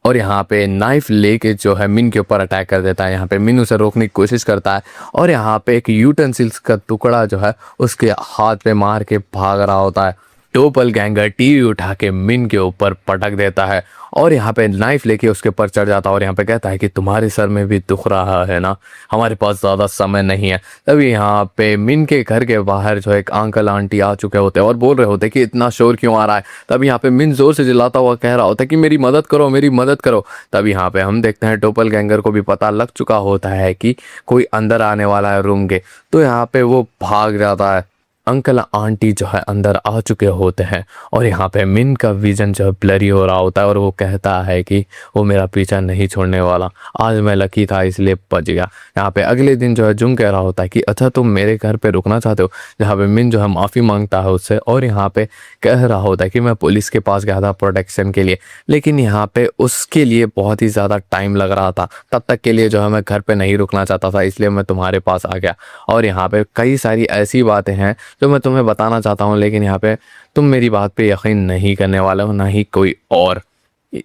और यहाँ पे नाइफ लेके जो है मिन के ऊपर अटैक कर देता है। यहाँ पे मिन उसे रोकने की कोशिश करता है और यहाँ पे एक यूटेंसिल्स का टुकड़ा जो है उसके हाथ पे मार के भाग रहा होता है। डोपलगैंगर टीवी उठा के मिन के ऊपर पटक देता है और यहाँ पे नाइफ लेके उसके ऊपर चढ़ जाता है और यहाँ पे कहता है कि तुम्हारे सर में भी दुख रहा है ना, हमारे पास ज़्यादा समय नहीं है। तभी यहाँ पे मिन के घर के बाहर जो एक अंकल आंटी आ चुके होते हैं और बोल रहे होते हैं कि इतना शोर क्यों आ रहा है। तभी यहाँ पे मिन जोर से चिल्लाता हुआ कह रहा होता है कि मेरी मदद करो, मेरी मदद करो। तभी यहाँ पे हम देखते हैं डोपलगैंगर को भी पता लग चुका होता है कि कोई अंदर आने वाला है रूम के, तो यहाँ पे वो भाग जाता है। अंकल आंटी जो है अंदर आ चुके होते हैं और यहाँ पे मिन का विजन जो है ब्लरी हो रहा होता है और वो कहता है कि वो मेरा पीछा नहीं छोड़ने वाला, आज मैं लकी था इसलिए बच गया। यहाँ पे अगले दिन जो है जुंग कह रहा होता है कि अच्छा तुम मेरे घर पे रुकना चाहते हो। यहाँ पे मिन जो है माफ़ी मांगता है उससे और यहाँ पे कह रहा होता है कि मैं पुलिस के पास गया था प्रोटेक्शन के लिए, लेकिन यहाँ पे उसके लिए बहुत ही ज़्यादा टाइम लग रहा था, तब तक के लिए जो है मैं घर पर नहीं रुकना चाहता था, इसलिए मैं तुम्हारे पास आ गया। और यहाँ पे कई सारी ऐसी बातें हैं जो मैं तुम्हें बताना चाहता हूँ, लेकिन यहाँ पे तुम मेरी बात पे यकीन नहीं करने वाले हो, ना ही कोई और।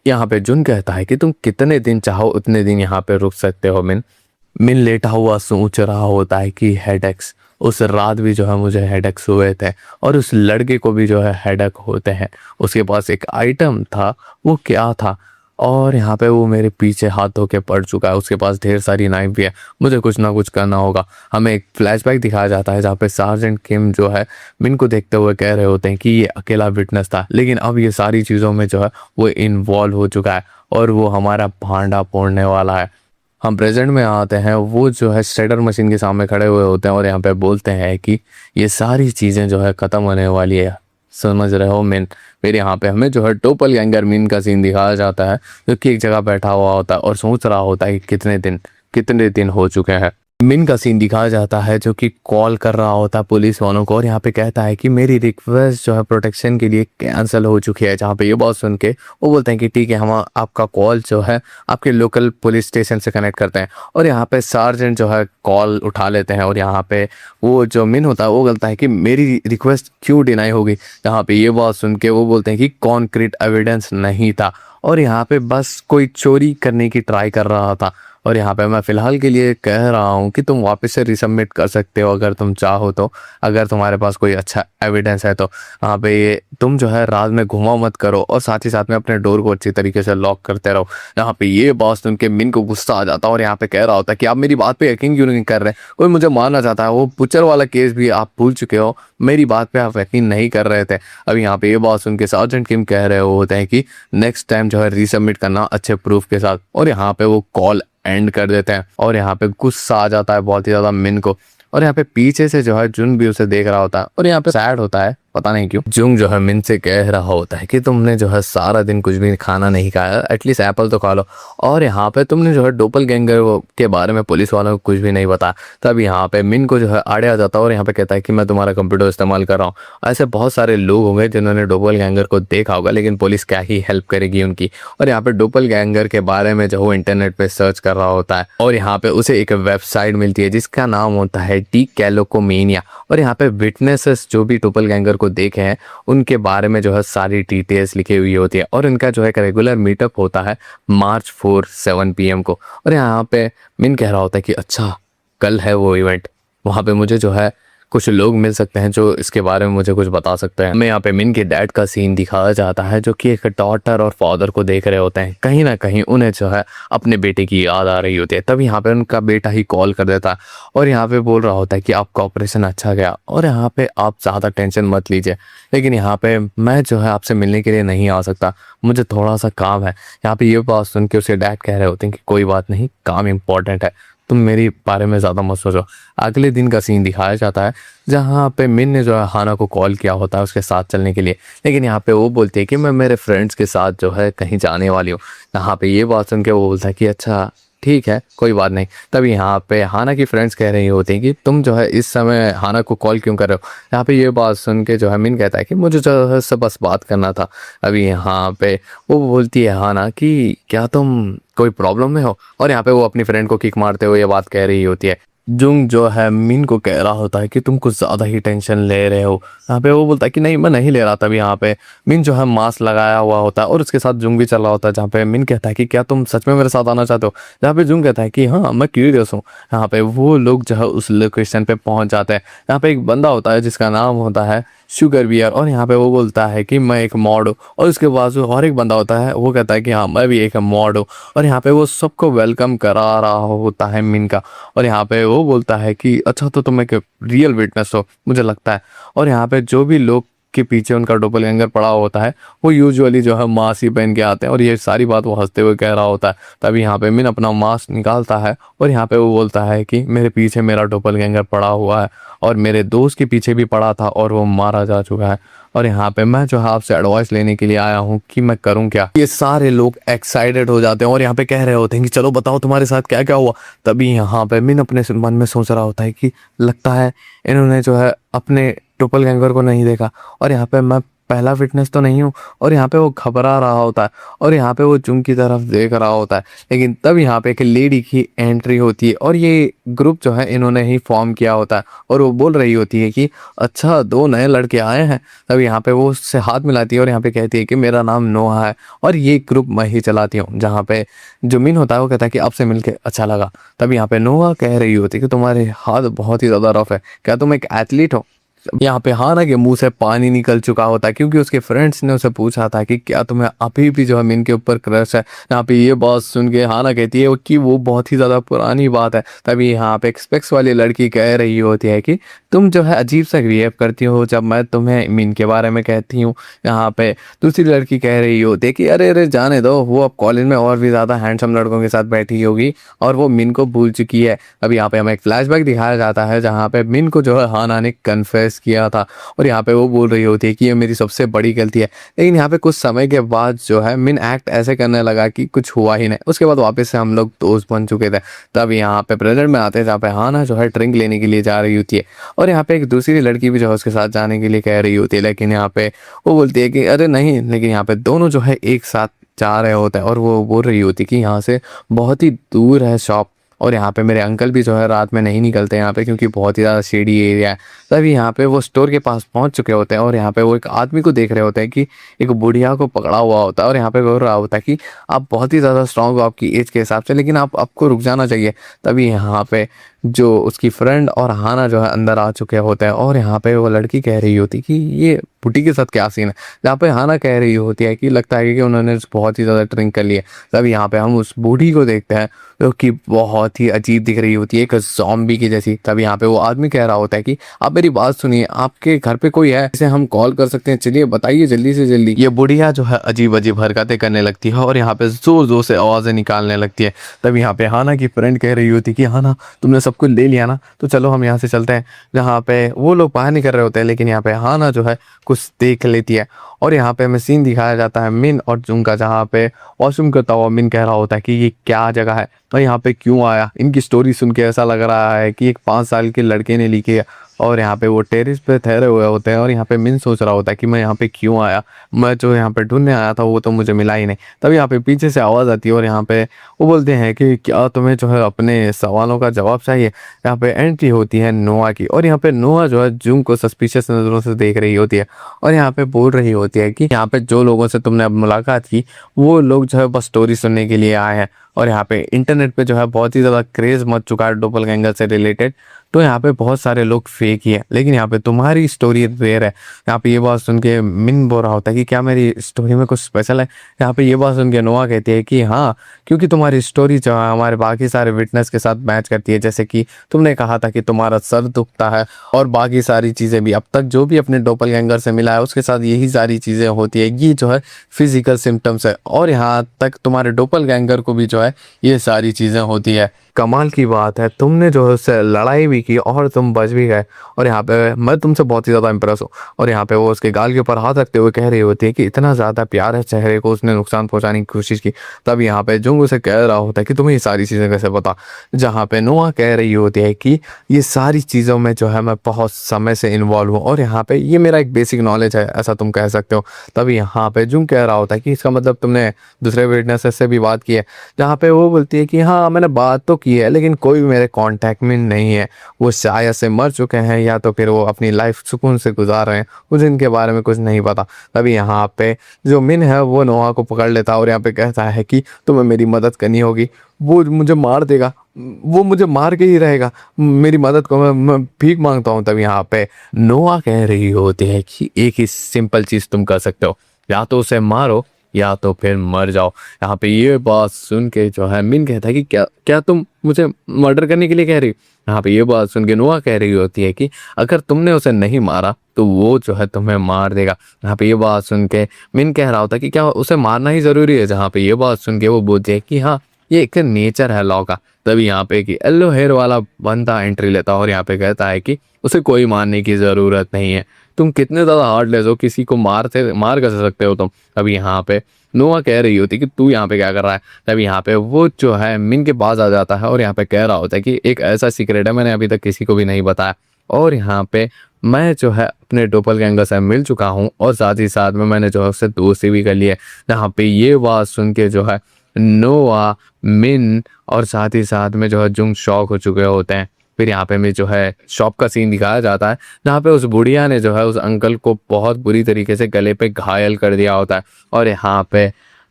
यहाँ पे जुन कहता है कि तुम कितने दिन चाहो उतने दिन यहाँ पे रुक सकते हो। मिन लेटा हुआ सोच रहा होता है कि हेडेक्स, उस रात भी जो है मुझे हेडेक्स हुए थे और उस लड़के को भी जो है हेडेक होते हैं। उसके पास एक आइटम था, वो क्या था, और यहाँ पे वो मेरे पीछे हाथ धो के पड़ चुका है, उसके पास ढेर सारी नाइफ भी है, मुझे कुछ ना कुछ करना होगा। हमें एक फ्लैशबैक दिखाया जाता है जहाँ पे सार्जेंट किम जो है मिन को देखते हुए कह रहे होते हैं कि ये अकेला विटनेस था, लेकिन अब ये सारी चीज़ों में जो है वो इन्वॉल्व हो चुका है और वो हमारा भांडा फोड़ने वाला है। हम प्रेजेंट में आते हैं, वो जो है श्रेडर मशीन के सामने खड़े हुए होते हैं और यहाँ पे बोलते हैं कि ये सारी चीज़ें जो है ख़त्म होने वाली है, समझ रहे हो मिन। फिर यहाँ पे हमें जो है डोपल गैंगर मिन का सीन दिखाया जाता है, जो कि एक जगह बैठा हुआ होता है और सोच रहा होता है कि कितने दिन हो चुके हैं। मिन का सीन दिखाया जाता है जो कि कॉल कर रहा होता है पुलिस वालों को और यहाँ पे कहता है कि मेरी रिक्वेस्ट जो है प्रोटेक्शन के लिए कैंसिल हो चुकी है। जहाँ पे ये बात सुन के वो बोलते हैं कि ठीक है, हम आपका कॉल जो है आपके लोकल पुलिस स्टेशन से कनेक्ट करते हैं। और यहाँ पे सार्जेंट जो है कॉल उठा लेते हैं और यहाँ पे वो जो मिन होता है वो बोलता है कि मेरी रिक्वेस्ट क्यों डिनाई होगी। यहाँ पे ये बात सुन के वो बोलते हैं कि कॉन्क्रीट एविडेंस नहीं था और यहाँ पे बस कोई चोरी करने की ट्राई कर रहा था। और यहाँ पे मैं फ़िलहाल के लिए कह रहा हूँ कि तुम वापस से रिसबमिट कर सकते हो अगर तुम चाहो तो, अगर तुम्हारे पास कोई अच्छा एविडेंस है तो। यहाँ पे ये तुम जो है रात में घुमा मत करो और साथ ही साथ में अपने डोर को अच्छी तरीके से लॉक करते रहो। यहाँ पे ये बात सुन के मिन को गुस्सा आ जाता है और यहाँ पे कह रहा होता है कि आप मेरी बात पे यकीन क्यों नहीं कर रहे, कोई मुझे मारना चाहता है। वो बुचर वाला केस भी आप भूल चुके हो, मेरी बात पे आप यकीन नहीं कर रहे थे। अब यहाँ पे ये बात सुन के सार्जेंट किम कह रहे होते हैं कि नेक्स्ट टाइम जो है रीसबमिट करना अच्छे प्रूफ के साथ। और यहाँ पे वो कॉल एंड कर देते हैं और यहाँ पे गुस्सा आ जाता है बहुत ही ज़्यादा मिन को। और यहाँ पे पीछे से जो है जुन भी उसे देख रहा होता है और यहाँ पे सैड होता है, पता नहीं क्यों। जुंग जो है मिन से कह रहा होता है कि तुमने जो है सारा दिन कुछ भी खाना नहीं खाया, एटलीस्ट एप्पल तो खा लो। और यहाँ पे तुमने जो है डोपल गैंगर के बारे में पुलिस वालों को कुछ भी नहीं बताया। तब यहाँ पे मिन को जो है आड़े आ जाता है और यहाँ पे कहता है कि मैं तुम्हारा कंप्यूटर इस्तेमाल कर रहा हूँ। ऐसे बहुत सारे लोग होंगे जिन्होंने डोपल गैंगर को देखा होगा, लेकिन पुलिस क्या ही हेल्प करेगी उनकी। और यहाँ पे डोपल गैंगर के बारे में जो वो इंटरनेट पे सर्च कर रहा होता है और यहाँ पे उसे एक वेबसाइट मिलती है जिसका नाम होता है डीकैलोकोमेनिया। और यहाँ पे विटनेसेस जो भी डोपल गैंगर को देखे हैं उनके बारे में जो है सारी डिटेल्स लिखी हुई होती है। और इनका जो है एक रेगुलर मीटअप होता है मार्च 4 7 PM को। और यहाँ पे मिन कह रहा होता है कि अच्छा कल है वो इवेंट, वहाँ पे मुझे जो है कुछ लोग मिल सकते हैं जो इसके बारे में मुझे कुछ बता सकते हैं। हमें यहाँ पे मिन के डैड का सीन दिखाया जाता है जो कि एक डॉटर और फादर को देख रहे होते हैं। कहीं ना कहीं उन्हें जो है अपने बेटे की याद आ रही होती है। तब यहाँ पे उनका बेटा ही कॉल कर देता है और यहाँ पे बोल रहा होता है कि आपका ऑपरेशन अच्छा गया और यहाँ पे आप ज़्यादा टेंशन मत लीजिए, लेकिन यहाँ पे मैं जो है आपसे मिलने के लिए नहीं आ सकता, मुझे थोड़ा सा काम है। यहाँ पे ये बात सुन के उसके डैड कह रहे होते हैं कि कोई बात नहीं, काम इम्पोर्टेंट है, तुम मेरी बारे में ज़्यादा मत सोचो। अगले दिन का सीन दिखाया जाता है जहाँ पे मिन ने जो है हाना को कॉल किया होता है उसके साथ चलने के लिए, लेकिन यहाँ पे वो बोलती है कि मैं मेरे फ्रेंड्स के साथ जो है कहीं जाने वाली हूँ। यहाँ पे ये बात सुन के वो बोलता है कि अच्छा ठीक है कोई बात नहीं। तभी यहाँ पे हाना की फ्रेंड्स कह रही होती हैं कि तुम जो है इस समय हाना को कॉल क्यों कर रहे हो। यहाँ पे ये बात सुन के जो है मिन कहता है कि मुझे जो है सब बस बात करना था। अभी यहाँ पे वो बोलती है हाना कि क्या तुम कोई प्रॉब्लम में हो, और यहाँ पे वो अपनी फ्रेंड को किक मारते हुए ये बात कह रही होती है। जुंग जो है मिन को कह रहा होता है कि तुम कुछ ज़्यादा ही टेंशन ले रहे हो। यहाँ पे वो बोलता है कि नहीं मैं नहीं ले रहा। तभी यहाँ पे मिन जो है मास्क लगाया हुआ होता है और उसके साथ जुंग भी चल रहा होता है। जहाँ पे मिन कहता है कि क्या तुम सच में मेरे साथ आना चाहते हो। जहाँ पे जुंग कहता है कि हाँ मैं क्यूरियस हूँ। यहाँ पे वो लोग जो है उस लोकेशन पे पहुँच जाते हैं। यहाँ पे एक बंदा होता है जिसका नाम होता है शुगर बियर और यहाँ पे वो बोलता है कि मैं एक मॉड हूँ। और उसके बाजू और एक बंदा होता है, वो कहता है कि हाँ मैं भी एक मॉड हूँ। और यहाँ पे वो सबको वेलकम करा रहा होता है मिन का। और यहाँ पे वो बोलता है कि अच्छा तो तुम एक रियल विटनेस हो मुझे लगता है। और यहाँ पे जो भी लोग के पीछे उनका डोपलगैंगर पड़ा होता है वो यूजुअली जो है मास्क ही पहन के आते हैं। और ये सारी बात वो हंसते हुए कह रहा होता है। तभी यहाँ पे मिन अपना मास्क निकालता है और यहाँ पे वो बोलता है कि मेरे पीछे मेरा डोपलगैंगर पड़ा हुआ है और मेरे दोस्त के पीछे भी पड़ा था और वो मारा जा चुका है। और यहाँ पे मैं जो है आपसे एडवाइस लेने के लिए आया हूँ कि मैं करूँ क्या। ये सारे लोग एक्साइटेड हो जाते हैं और यहाँ पे कह रहे होते हैं कि चलो बताओ तुम्हारे साथ क्या क्या हुआ। तभी यहाँ पे मिन अपने मन में सोच रहा होता है कि लगता है इन्होंने जो है अपने डोपलगैंगर को नहीं देखा और यहाँ पे मैं पहला फिटनेस तो नहीं हूँ। और यहाँ पे वो घबरा रहा होता है और यहाँ पे वो जुंग की तरफ देख रहा होता है। लेकिन तब यहाँ पे एक लेडी की एंट्री होती है और ये ग्रुप जो है इन्होंने ही फॉर्म किया होता है और वो बोल रही होती है कि अच्छा 2 नए लड़के आए हैं। तब यहाँ पे वो उससे हाथ मिलाती है और यहाँ पे कहती है कि मेरा नाम नोहा है और ये ग्रुप मैं ही चलाती हूँ। जहाँ पे जो मिन होता है वो कहता है कि आपसे मिलके अच्छा लगा। तब यहाँ पे नोहा कह रही होती है कि तुम्हारे हाथ बहुत ही ज़्यादा रफ है, क्या तुम एक एथलीट हो। यहाँ पे हाना के मुंह से पानी निकल चुका होता है क्योंकि उसके फ्रेंड्स ने उसे पूछा था कि क्या तुम्हें अभी भी जो है मिन के ऊपर क्रश है। यहाँ पे ये बात सुन के हाना कहती है कि वो बहुत ही ज़्यादा पुरानी बात है। तभी यहाँ पे एक्सपेक्स वाली लड़की कह रही होती है कि तुम जो है अजीब सा बिहेव करती हो जब मैं तुम्हें मिन के बारे में कहती हूँ। यहाँ पे दूसरी लड़की कह रही होती है कि अरे अरे जाने दो, वो अब कॉलेज में और भी ज़्यादा हैंडसम लड़कों के साथ बैठी होगी और वो मिन को भूल चुकी है। अब यहाँ पे हमें एक फ्लैशबैक दिखाया जाता है जहाँ पे मिन को जो है हाना ने कन्फेस किया था और यहाँ पे वो बोल रही होती है कि ये मेरी सबसे बड़ी गलती है। लेकिन यहाँ पे कुछ समय के बाद जो है मिन एक्ट ऐसे करने लगा कि कुछ हुआ ही नहीं। उसके बाद वापस से हम लोग दोस्त बन चुके थे। तब यहाँ पे प्रेजेंट में आते हैं जहाँ पे हाना जो है ड्रिंक लेने के लिए जा रही होती है और यहाँ पे एक दूसरी लड़की भी जो है उसके साथ जाने के लिए कह रही होती है। लेकिन यहाँ पे वो बोलती है कि अरे नहीं, लेकिन यहाँ पे दोनों जो है एक साथ जा रहे होते हैं और वो बोल रही होती है कि यहाँ से बहुत ही दूर है शॉप और यहाँ पे मेरे अंकल भी जो है रात में नहीं निकलते यहाँ पे क्योंकि बहुत ही ज़्यादा शेडी एरिया है। तभी यहाँ पे वो स्टोर के पास पहुँच चुके होते हैं और यहाँ पे वो एक आदमी को देख रहे होते हैं कि एक बुढ़िया को पकड़ा हुआ होता है और यहाँ पे बोल रहा होता है कि आप बहुत ही ज़्यादा स्ट्रांग हो आपकी एज के हिसाब से, लेकिन आपको रुक जाना चाहिए। तभी यहाँ पे जो उसकी फ्रेंड और हाना जो है अंदर आ चुके होते हैं और यहाँ पे वो लड़की कह रही होती कि ये बुढ़ी के साथ क्या सीन है। जहाँ पे हाना कह रही होती है कि लगता है कि उन्होंने बहुत ही ज़्यादा ड्रिंक कर लिया। तब यहाँ पे हम उस बूढ़ी को देखते हैं जो कि बहुत ही अजीब दिख रही होती है, एक ज़ॉम्बी की जैसी। तब यहाँ पे वो आदमी कह रहा होता है कि आप मेरी बात सुनिए, आपके घर पे कोई है जिसे हम कॉल कर सकते हैं, चलिए बताइए जल्दी से जल्दी। ये बुढ़िया जो है अजीब अजीब हरकतें करने लगती है और यहाँ पे जोर जोर से आवाज़ें निकालने लगती है। तब यहाँ पे हाना की फ्रेंड कह रही होती कि हाना तुमने सब कुछ ले लिया ना, तो चलो हम यहाँ से चलते हैं। जहाँ पे वो लोग बाहर नहीं कर रहे होते हैं लेकिन यहाँ पे हाना जो है कुछ देख लेती है और यहाँ पे हमें सीन दिखाया जाता है मिन और जुंग का, जहाँ पे वॉशरूम करता हुआ मिन कह रहा होता है कि ये क्या जगह है और यहाँ पे क्यों आया। इनकी स्टोरी सुन के ऐसा लग रहा है कि एक 5 साल के लड़के ने लिखी है और यहाँ पे वो टेरिस पे ठहरे हुए होते हैं और यहाँ पे मिन सोच रहा होता है कि मैं यहाँ पे क्यों आया, मैं जो यहाँ पे ढूंढने आया था वो तो मुझे मिला ही नहीं। तब यहाँ पे पीछे से आवाज़ आती है और यहाँ पे वो बोलते हैं कि क्या तुम्हें जो है अपने सवालों का जवाब चाहिए। यहाँ पे एंट्री होती है नोआ की और यहाँ पे नोआ जो है जूम को सस्पिशियस नज़रों से देख रही होती है और यहाँ पे बोल रही होती है कि यहाँ पे जो लोगों से तुमने अब मुलाकात की वो लोग जो है बस स्टोरी सुनने के लिए आए हैं और यहाँ पे इंटरनेट पे जो है बहुत ही ज़्यादा क्रेज़ मच चुका है डोपलगैंगर से रिलेटेड। तो यहाँ पे बहुत सारे लोग फेक ही है लेकिन यहाँ पे तुम्हारी स्टोरी रेयर है। यहाँ पे ये बात सुन के मिन बोल रहा होता है कि क्या मेरी स्टोरी में कुछ स्पेशल है। यहाँ पे ये बात सुन के नोआ कहती है कि हाँ, क्योंकि तुम्हारी स्टोरी जो है हमारे बाकी सारे विटनेस के साथ मैच करती है। जैसे कि तुमने कहा था कि तुम्हारा सर दुखता है और बाकी सारी चीज़ें भी, अब तक जो भी अपने डोपलगैंगर से मिला है उसके साथ यही सारी चीज़ें होती है। ये जो है फिजिकल सिम्टम्स है और यहाँ तक तुम्हारे डोपलगैंगर को भी जो है ये सारी चीज़ें होती है। कमाल की बात है, तुमने जो है उससे लड़ाई भी की और तुम बच भी गए और यहाँ पे मैं तुमसे बहुत ही ज़्यादा इंप्रेस हूँ। और यहाँ पे वो उसके गाल के ऊपर हाथ रखते हुए कह रही होती है कि इतना ज़्यादा प्यार है चेहरे को, उसने नुकसान पहुँचाने की कोशिश की। तब यहाँ पे जुंग उसे कह रहा होता है कि तुम्हें ये सारी चीज़ें कैसे पता। जहाँ पे नोआ कह रही होती है कि ये सारी चीज़ों में जो है मैं बहुत समय से इन्वॉल्व हूँ और यहाँ पे ये मेरा एक बेसिक नॉलेज है, ऐसा तुम कह सकते हो। तभी यहाँ पे जुंग कह रहा होता है कि इसका मतलब तुमने दूसरे विटनेसेस से भी बात की है। जहाँ पे वो बोलती है कि हाँ मैंने बात तो की है लेकिन कोई भी मेरे कांटेक्ट में नहीं है, वो शायद से मर चुके हैं या तो फिर वो अपनी लाइफ सुकून से गुजार रहे हैं, मुझे इनके बारे में कुछ नहीं पता। तभी यहाँ पे जो मिन है वो नोआ को पकड़ लेता है और यहाँ पे कहता है कि तुम्हें मेरी मदद करनी होगी, वो मुझे मार देगा, वो मुझे मार के ही रहेगा, मेरी मदद को मैं भीख मांगता हूँ। तब यहाँ पे नोआ कह रही होती है कि एक ही सिंपल चीज़ तुम कर सकते हो, या तो उसे मारो या तो फिर मर जाओ। यहाँ पे ये बात सुन के जो है मिन कहता है कि क्या क्या तुम मुझे मर्डर करने के लिए कह रही हो। यहाँ पे ये बात सुन के नोआ कह रही होती है कि अगर तुमने उसे नहीं मारा तो वो जो है तुम्हें मार देगा। यहाँ पे ये बात सुन के मिन कह रहा होता है कि क्या उसे मारना ही ज़रूरी है। जहाँ पे ये बात सुन के वो बोलती है कि हाँ ये एक नेचर है लॉ का। तभी यहाँ पे कि येलो हेयर वाला बंदा एंट्री लेता है और यहाँ पे कहता है कि उसे कोई मारने की ज़रूरत नहीं है, तुम कितने ज़्यादा हार्डलेस हो, किसी को मार कर सकते हो तुम। अभी यहाँ पे नोआ कह रही होती कि तू यहाँ पे क्या कर रहा है। तभी यहाँ पे वो जो है मिन के पास आ जाता है और यहाँ पे कह रहा होता है कि एक ऐसा सीक्रेट है मैंने अभी तक किसी को भी नहीं बताया और यहाँ पे मैं जो है अपने डोपलगैंगर से मिल चुका हूँ और साथ ही साथ में मैंने जो है उससे दोस्ती भी कर ली है। जहाँ पे ये बात सुन के जो है नोआ, मिन और साथ ही साथ में जो है जुंग शॉक हो चुके होते हैं। फिर यहाँ पे में जो है शॉप का सीन दिखाया जाता है जहाँ पे उस बुढ़िया ने जो है उस अंकल को बहुत बुरी तरीके से गले पे घायल कर दिया होता है और यहाँ पे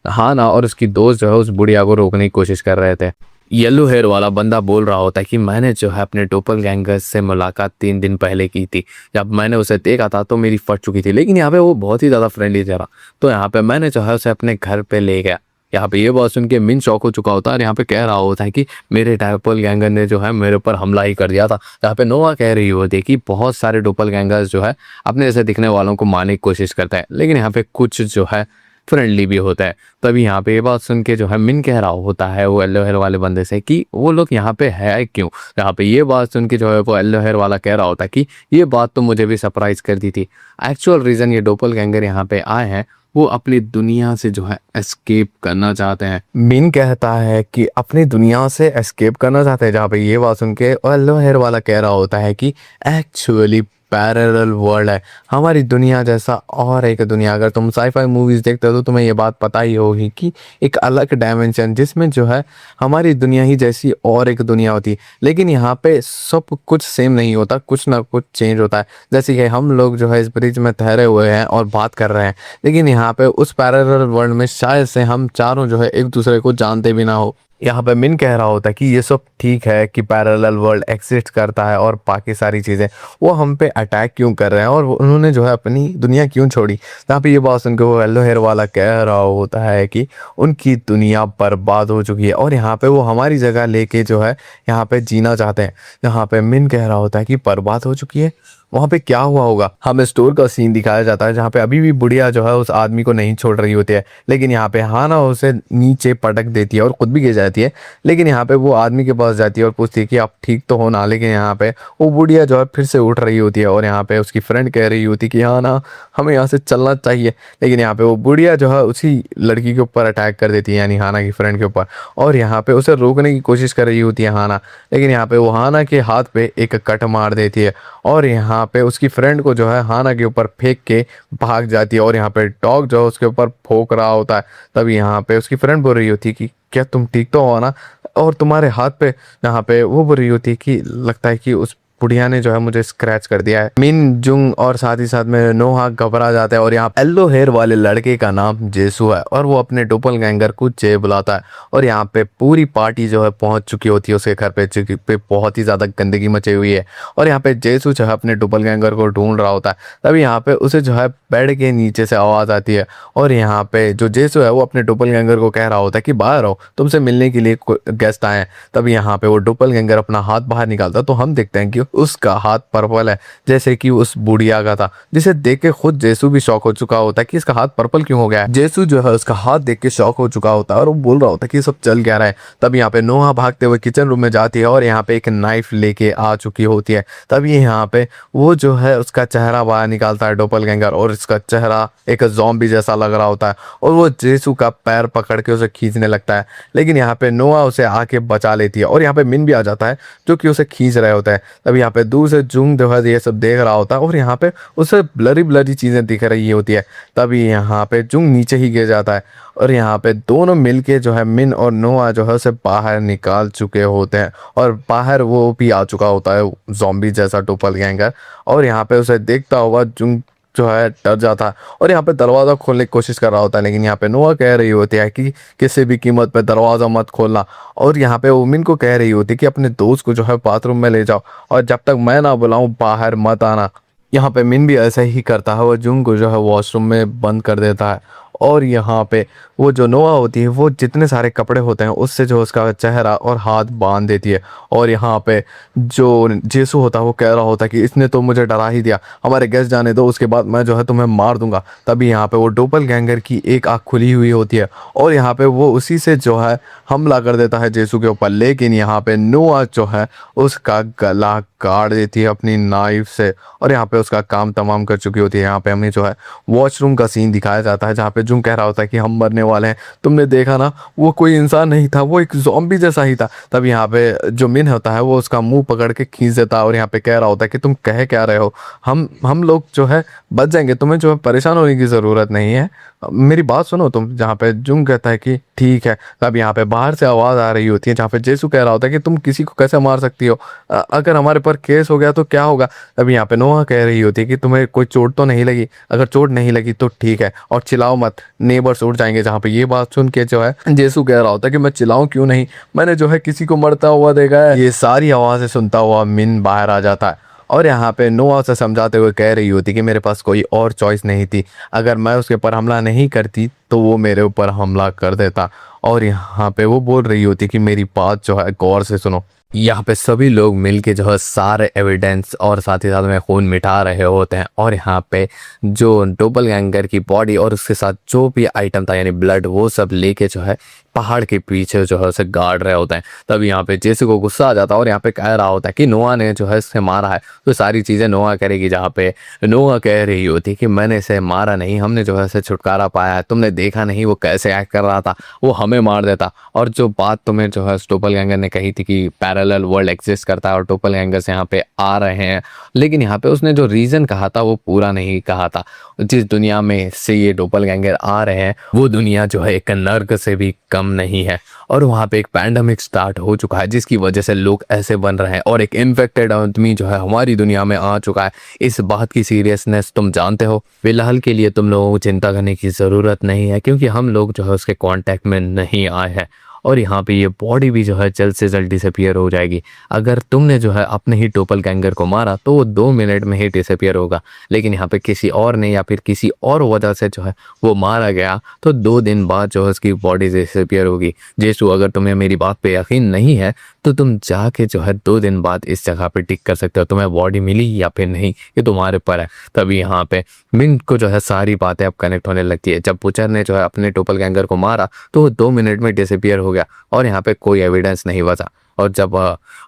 हाना और उसकी दोस्त जो है उस बुढ़िया को रोकने की कोशिश कर रहे थे। येलो हेयर वाला बंदा बोल रहा होता है कि मैंने जो है अपने डोपलगैंगर से मुलाकात 3 दिन पहले की थी। जब मैंने उसे देखा था तो मेरी फट चुकी थी, लेकिन यहाँ पे वो बहुत ही ज़्यादा फ्रेंडली था। तो यहाँ पे मैंने जो है उसे अपने घर पे ले गया। यहाँ पे ये बात सुन के मिन शॉक हो चुका होता है और यहाँ पे कह रहा होता है कि मेरे डोपलगैंगर ने जो है मेरे ऊपर हमला ही कर दिया था। यहाँ पे नोआ कह रही होती है कि बहुत सारे डोपलगैंगर्स जो है अपने जैसे दिखने वालों को मारने की कोशिश करते हैं, लेकिन यहाँ पे कुछ जो है फ्रेंडली भी होता है। तभी यहाँ पे ये बात सुन के जो है मिन कह रहा होता है वो येलो हेयर वाले बंदे से कि वो लोग यहाँ पे है क्यों। यहाँ पे ये बात सुन के जो है वो येलो हेयर वाला कह रहा होता है कि ये बात तो मुझे भी सरप्राइज कर दी थी। एक्चुअल रीज़न ये डोपलगैंगर यहाँ पे आए हैं, वो अपनी दुनिया से जो है एस्केप करना चाहते हैं। मिन कहता है कि अपनी दुनिया से एस्केप करना चाहते हैं। जहाँ पे ये बात सुन के येलो हेयर वाला कह रहा होता है कि एक्चुअली पैरेलल वर्ल्ड है हमारी दुनिया जैसा और एक दुनिया। अगर तुम साईफाई मूवीज देखते हो तो तुम्हें ये बात पता ही होगी कि एक अलग डायमेंशन जिसमें जो है हमारी दुनिया ही जैसी और एक दुनिया होती है, लेकिन यहाँ पे सब कुछ सेम नहीं होता, कुछ ना कुछ चेंज होता है। जैसे कि हम लोग जो है इस ब्रिज में ठहरे हुए हैं और बात कर रहे हैं, लेकिन यहाँ पे उस पैरेलल वर्ल्ड में शायद से हम चारों जो है एक दूसरे को जानते भी ना हो। यहाँ पे मिन कह रहा होता है कि ये सब ठीक है कि पैरेलल वर्ल्ड एग्जिस्ट करता है और बाकी सारी चीज़ें वो हम पे अटैक क्यों कर रहे हैं और उन्होंने जो है अपनी दुनिया क्यों छोड़ी। यहाँ पे ये बात सुन के वो येलो हेयर वाला कह रहा होता है कि उनकी दुनिया बर्बाद हो चुकी है और यहाँ पे वो हमारी जगह लेके जो है यहाँ पे जीना चाहते हैं। यहाँ पे मिन कह रहा होता है कि बर्बाद हो चुकी है, वहाँ पे क्या हुआ होगा। हमें स्टोर का सीन दिखाया जाता है जहाँ पे अभी भी बुढ़िया जो है उस आदमी को नहीं छोड़ रही होती है, लेकिन यहाँ पे हाना उसे नीचे पटक देती है और खुद भी गिर जाती है। लेकिन यहाँ पे वो आदमी के पास जाती है और पूछती है कि आप ठीक तो हो ना, लेकिन यहाँ पे वो बुढ़िया जो है फिर से उठ रही होती है और यहाँ पे उसकी फ्रेंड कह रही होती है कि हाँ ना हमें यहाँ से चलना चाहिए। लेकिन यहाँ पे वो बुढ़िया जो है उसी लड़की के ऊपर अटैक कर देती है, यानी हाना की फ्रेंड के ऊपर, और यहाँ पे उसे रोकने की कोशिश कर रही होती है हाना। लेकिन यहाँ पे वो हाना के हाथ पे एक कट मार देती है और यहाँ पे उसकी फ्रेंड को जो है हाना के ऊपर फेंक के भाग जाती है और यहाँ पे डॉग जो है उसके ऊपर भौंक रहा होता है। तभी यहाँ पे उसकी फ्रेंड बोल रही होती है कि क्या तुम ठीक तो हो ना, और तुम्हारे हाथ पे, यहाँ पे वो बोल रही होती है कि लगता है कि उस बुढ़िया ने जो है मुझे स्क्रैच कर दिया है। मिन जुंग और साथ ही साथ में नोहा घबरा जाता है और यहाँ येलो हेयर वाले लड़के का नाम जेसु है और वो अपने डोपलगैंगर को जे बुलाता है और यहाँ पे पूरी पार्टी जो है पहुंच चुकी होती है उसके घर पे, पे बहुत ही ज्यादा गंदगी मची हुई है और यहाँ पे जेसु जो है अपने डोपलगैंगर को ढूंढ रहा होता है। तभी यहाँ पे उसे जो है बेड के नीचे से आवाज आती है और यहाँ पे जो जेसु है वो अपने डोपलगैंगर को कह रहा होता है कि बाहर आओ, तुमसे मिलने के लिए गेस्ट आए हैं। तभी यहाँ पे वो डोपलगैंगर अपना हाथ बाहर निकालता तो हम देखते हैं कि उसका हाथ पर्पल है जैसे कि उस बुढ़िया का था, जिसे देख के खुद जेसु भी शॉक हो चुका होता है कि इसका हाथ पर्पल क्यों हो गया है। जेसु जो है उसका हाथ देख के शॉक हो चुका होता है और वो बोल रहा होता है कि सब चल क्या रहा है। तब यहाँ पे नोहा भागते हुए किचन रूम में जाती है और यहाँ पे एक नाइफ लेके आ चुकी होती है। तब ये यहाँ पे वो जो है उसका चेहरा बाहर निकालता है डोपलगैंगर और इसका चेहरा एक ज़ॉम्बी जैसा लग रहा होता है और वो जेसु का पैर पकड़ के उसे खींचने लगता है। लेकिन यहाँ पे नोआ उसे आके बचा लेती है और यहाँ पे मिन भी आ जाता है जो कि उसे खींच रहे होता है। तब यहाँ पे दूर से जुंग जो है ये सब देख रहा होता है और यहाँ पे उसे ब्लरी ब्लरी चीज़ें दिख रही होती है। तभी यहाँ पे जुंग नीचे ही गिर जाता है और यहाँ पे दोनों मिलके जो है मिन और नोआ जो है उसे बाहर निकाल चुके होते हैं और बाहर वो भी आ चुका होता है ज़ॉम्बी जैसा डोपलगैंगर और यहाँ पे उसे देखता हुआ जुंग जो है डर जाता है और यहाँ पे दरवाज़ा खोलने की कोशिश कर रहा होता है। लेकिन यहाँ पे नोआ कह रही होती है कि किसी भी कीमत पे दरवाज़ा मत खोलना और यहाँ पे उमिन को कह रही होती है कि अपने दोस्त को जो है बाथरूम में ले जाओ और जब तक मैं ना बुलाऊं बाहर मत आना। यहाँ पे मिन भी ऐसा ही करता है, वो जुंग को जो है वॉशरूम में बंद कर देता है और यहाँ पे वो जो नोआ होती है वो जितने सारे कपड़े होते हैं उससे जो उसका चेहरा और हाथ बांध देती है और यहाँ पे जो जेसु होता है वो कह रहा होता है कि इसने तो मुझे डरा ही दिया, हमारे गेस्ट जाने दो उसके बाद मैं जो है तुम्हें मार दूंगा। तभी यहाँ पे वो डोपलगैंगर की एक आँख खुली हुई होती है और यहाँ पे वो उसी से जो है हमला कर देता है जेसु के ऊपर। लेकिन यहाँ पे नोआ जो है उसका गला काट देती है अपनी नाइफ से और यहाँ पे उसका काम तमाम कर चुकी होती है। यहाँ पे हमें जो है वॉशरूम का सीन दिखाया जाता है जहाँ पे जुंग कह रहा होता है कि हम मरने वाले हैं, तुमने देखा ना वो कोई इंसान नहीं था, वो एक ज़ॉम्बी जैसा ही था। तब यहाँ पे जो मिन होता है वो उसका मुंह पकड़ के खींच देता है और यहाँ पे कह रहा होता है कि तुम कह क्या रहे हो, हम लोग जो है बच जाएंगे, तुम्हें जो है परेशान होने की ज़रूरत नहीं है। मेरी बात सुनो तुम। जहाँ पे जुंग कहता है कि ठीक है, तब यहाँ पे बाहर से आवाज आ रही होती है जहाँ पे जेसु कह रहा होता है कि तुम किसी को कैसे मार सकती हो, अगर हमारे पर केस हो गया तो क्या होगा। तब यहाँ पे नोआ कह रही होती है कि तुम्हें कोई चोट तो नहीं लगी, अगर चोट नहीं लगी तो ठीक है, और चिल्लाओ मत, नेबर्स उठ जाएंगे। जहाँ पे ये बात सुन के जो है जेसु कह रहा होता है कि मैं चिल्लाऊं क्यों नहीं, मैंने जो है किसी को मरता हुआ देखा है। ये सारी आवाजें सुनता हुआ मिन बाहर आ जाता है और यहाँ पे नोआ से समझाते हुए कह रही होती कि मेरे पास कोई और चॉइस नहीं थी, अगर मैं उसके ऊपर हमला नहीं करती तो वो मेरे ऊपर हमला कर देता। और यहाँ पे वो बोल रही होती कि मेरी बात जो है गौर से सुनो। यहाँ पे सभी लोग मिलके जो है सारे एविडेंस और साथ ही साथ में खून मिटा रहे होते हैं, और यहाँ पे जो डोपलगैंगर की बॉडी और उसके साथ जो भी आइटम था यानी ब्लड, वो सब लेके जो है पहाड़ के पीछे जो है उसे गाड़ रहे होते हैं। तब यहाँ पे जेसु को गुस्सा आ जाता है और यहाँ पे कह रहा होता है कि नोआ ने जो है इसे मारा है, तो सारी चीज़ें नोआ करेगी। जहाँ पे नोआ कह रही होती कि मैंने इसे मारा नहीं, हमने जो है इसे छुटकारा पाया है, तुमने देखा नहीं वो कैसे एक्ट कर रहा था, वो हमें मार देता। और जो बात तुम्हें जो है डोपलगैंगर ने कही थी कि पैरेलल वर्ल्ड एग्जिस्ट करता है और डोपलगैंगर्स यहाँ पे आ रहे हैं, लेकिन यहाँ पे उसने जो रीज़न कहा था वो पूरा नहीं कहा था। जिस दुनिया में से ये डोपलगैंगर आ रहे हैं वो दुनिया जो है एक नर्क से भी कम नहीं है, और वहाँ पे एक पैंडमिक स्टार्ट हो चुका है जिसकी वजह से लोग ऐसे बन रहे हैं, और एक इन्फेक्टेड आदमी जो है हमारी दुनिया में आ चुका है। इस बात की सीरियसनेस तुम जानते हो। फिलहाल के लिए तुम लोगों को चिंता करने की ज़रूरत नहीं है क्योंकि हम लोग जो है उसके कांटेक्ट में नहीं आए हैं, और यहाँ पे ये बॉडी भी जो है जल्द से जल्द डिसअपियर हो जाएगी। अगर तुमने जो है अपने ही डोपलगैंगर को मारा तो वो 2 मिनट में ही डिसअपियर होगा, लेकिन यहाँ पे किसी और ने या फिर किसी और वजह से जो है वो मारा गया तो 2 दिन बाद जो है उसकी बॉडी डिसअपियर होगी। जेसु, अगर तुम्हें मेरी बात पे यकीन नहीं है तो तुम जाके जो है 2 दिन बाद इस जगह पे टिक कर सकते हो, तुम्हें बॉडी मिली या फिर नहीं ये तुम्हारे ऊपर है। तभी यहाँ पे मिंट को जो है सारी बातें अब कनेक्ट होने लगती है। जब बुचर ने जो है अपने डोपलगैंगर को मारा तो वो 2 मिनट में डिसअपियर हो गया और यहाँ पे कोई एविडेंस नहीं बचा। और जब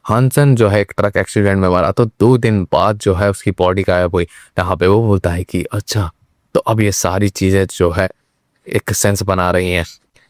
हानसन जो है एक ट्रक एक्सीडेंट में मरा तो 2 दिन बाद जो है उसकी बॉडी गायब हुई। यहाँ पे वो बोलता है कि अच्छा, तो अब ये सारी चीज़ें जो है एक सेंस बना रही हैं।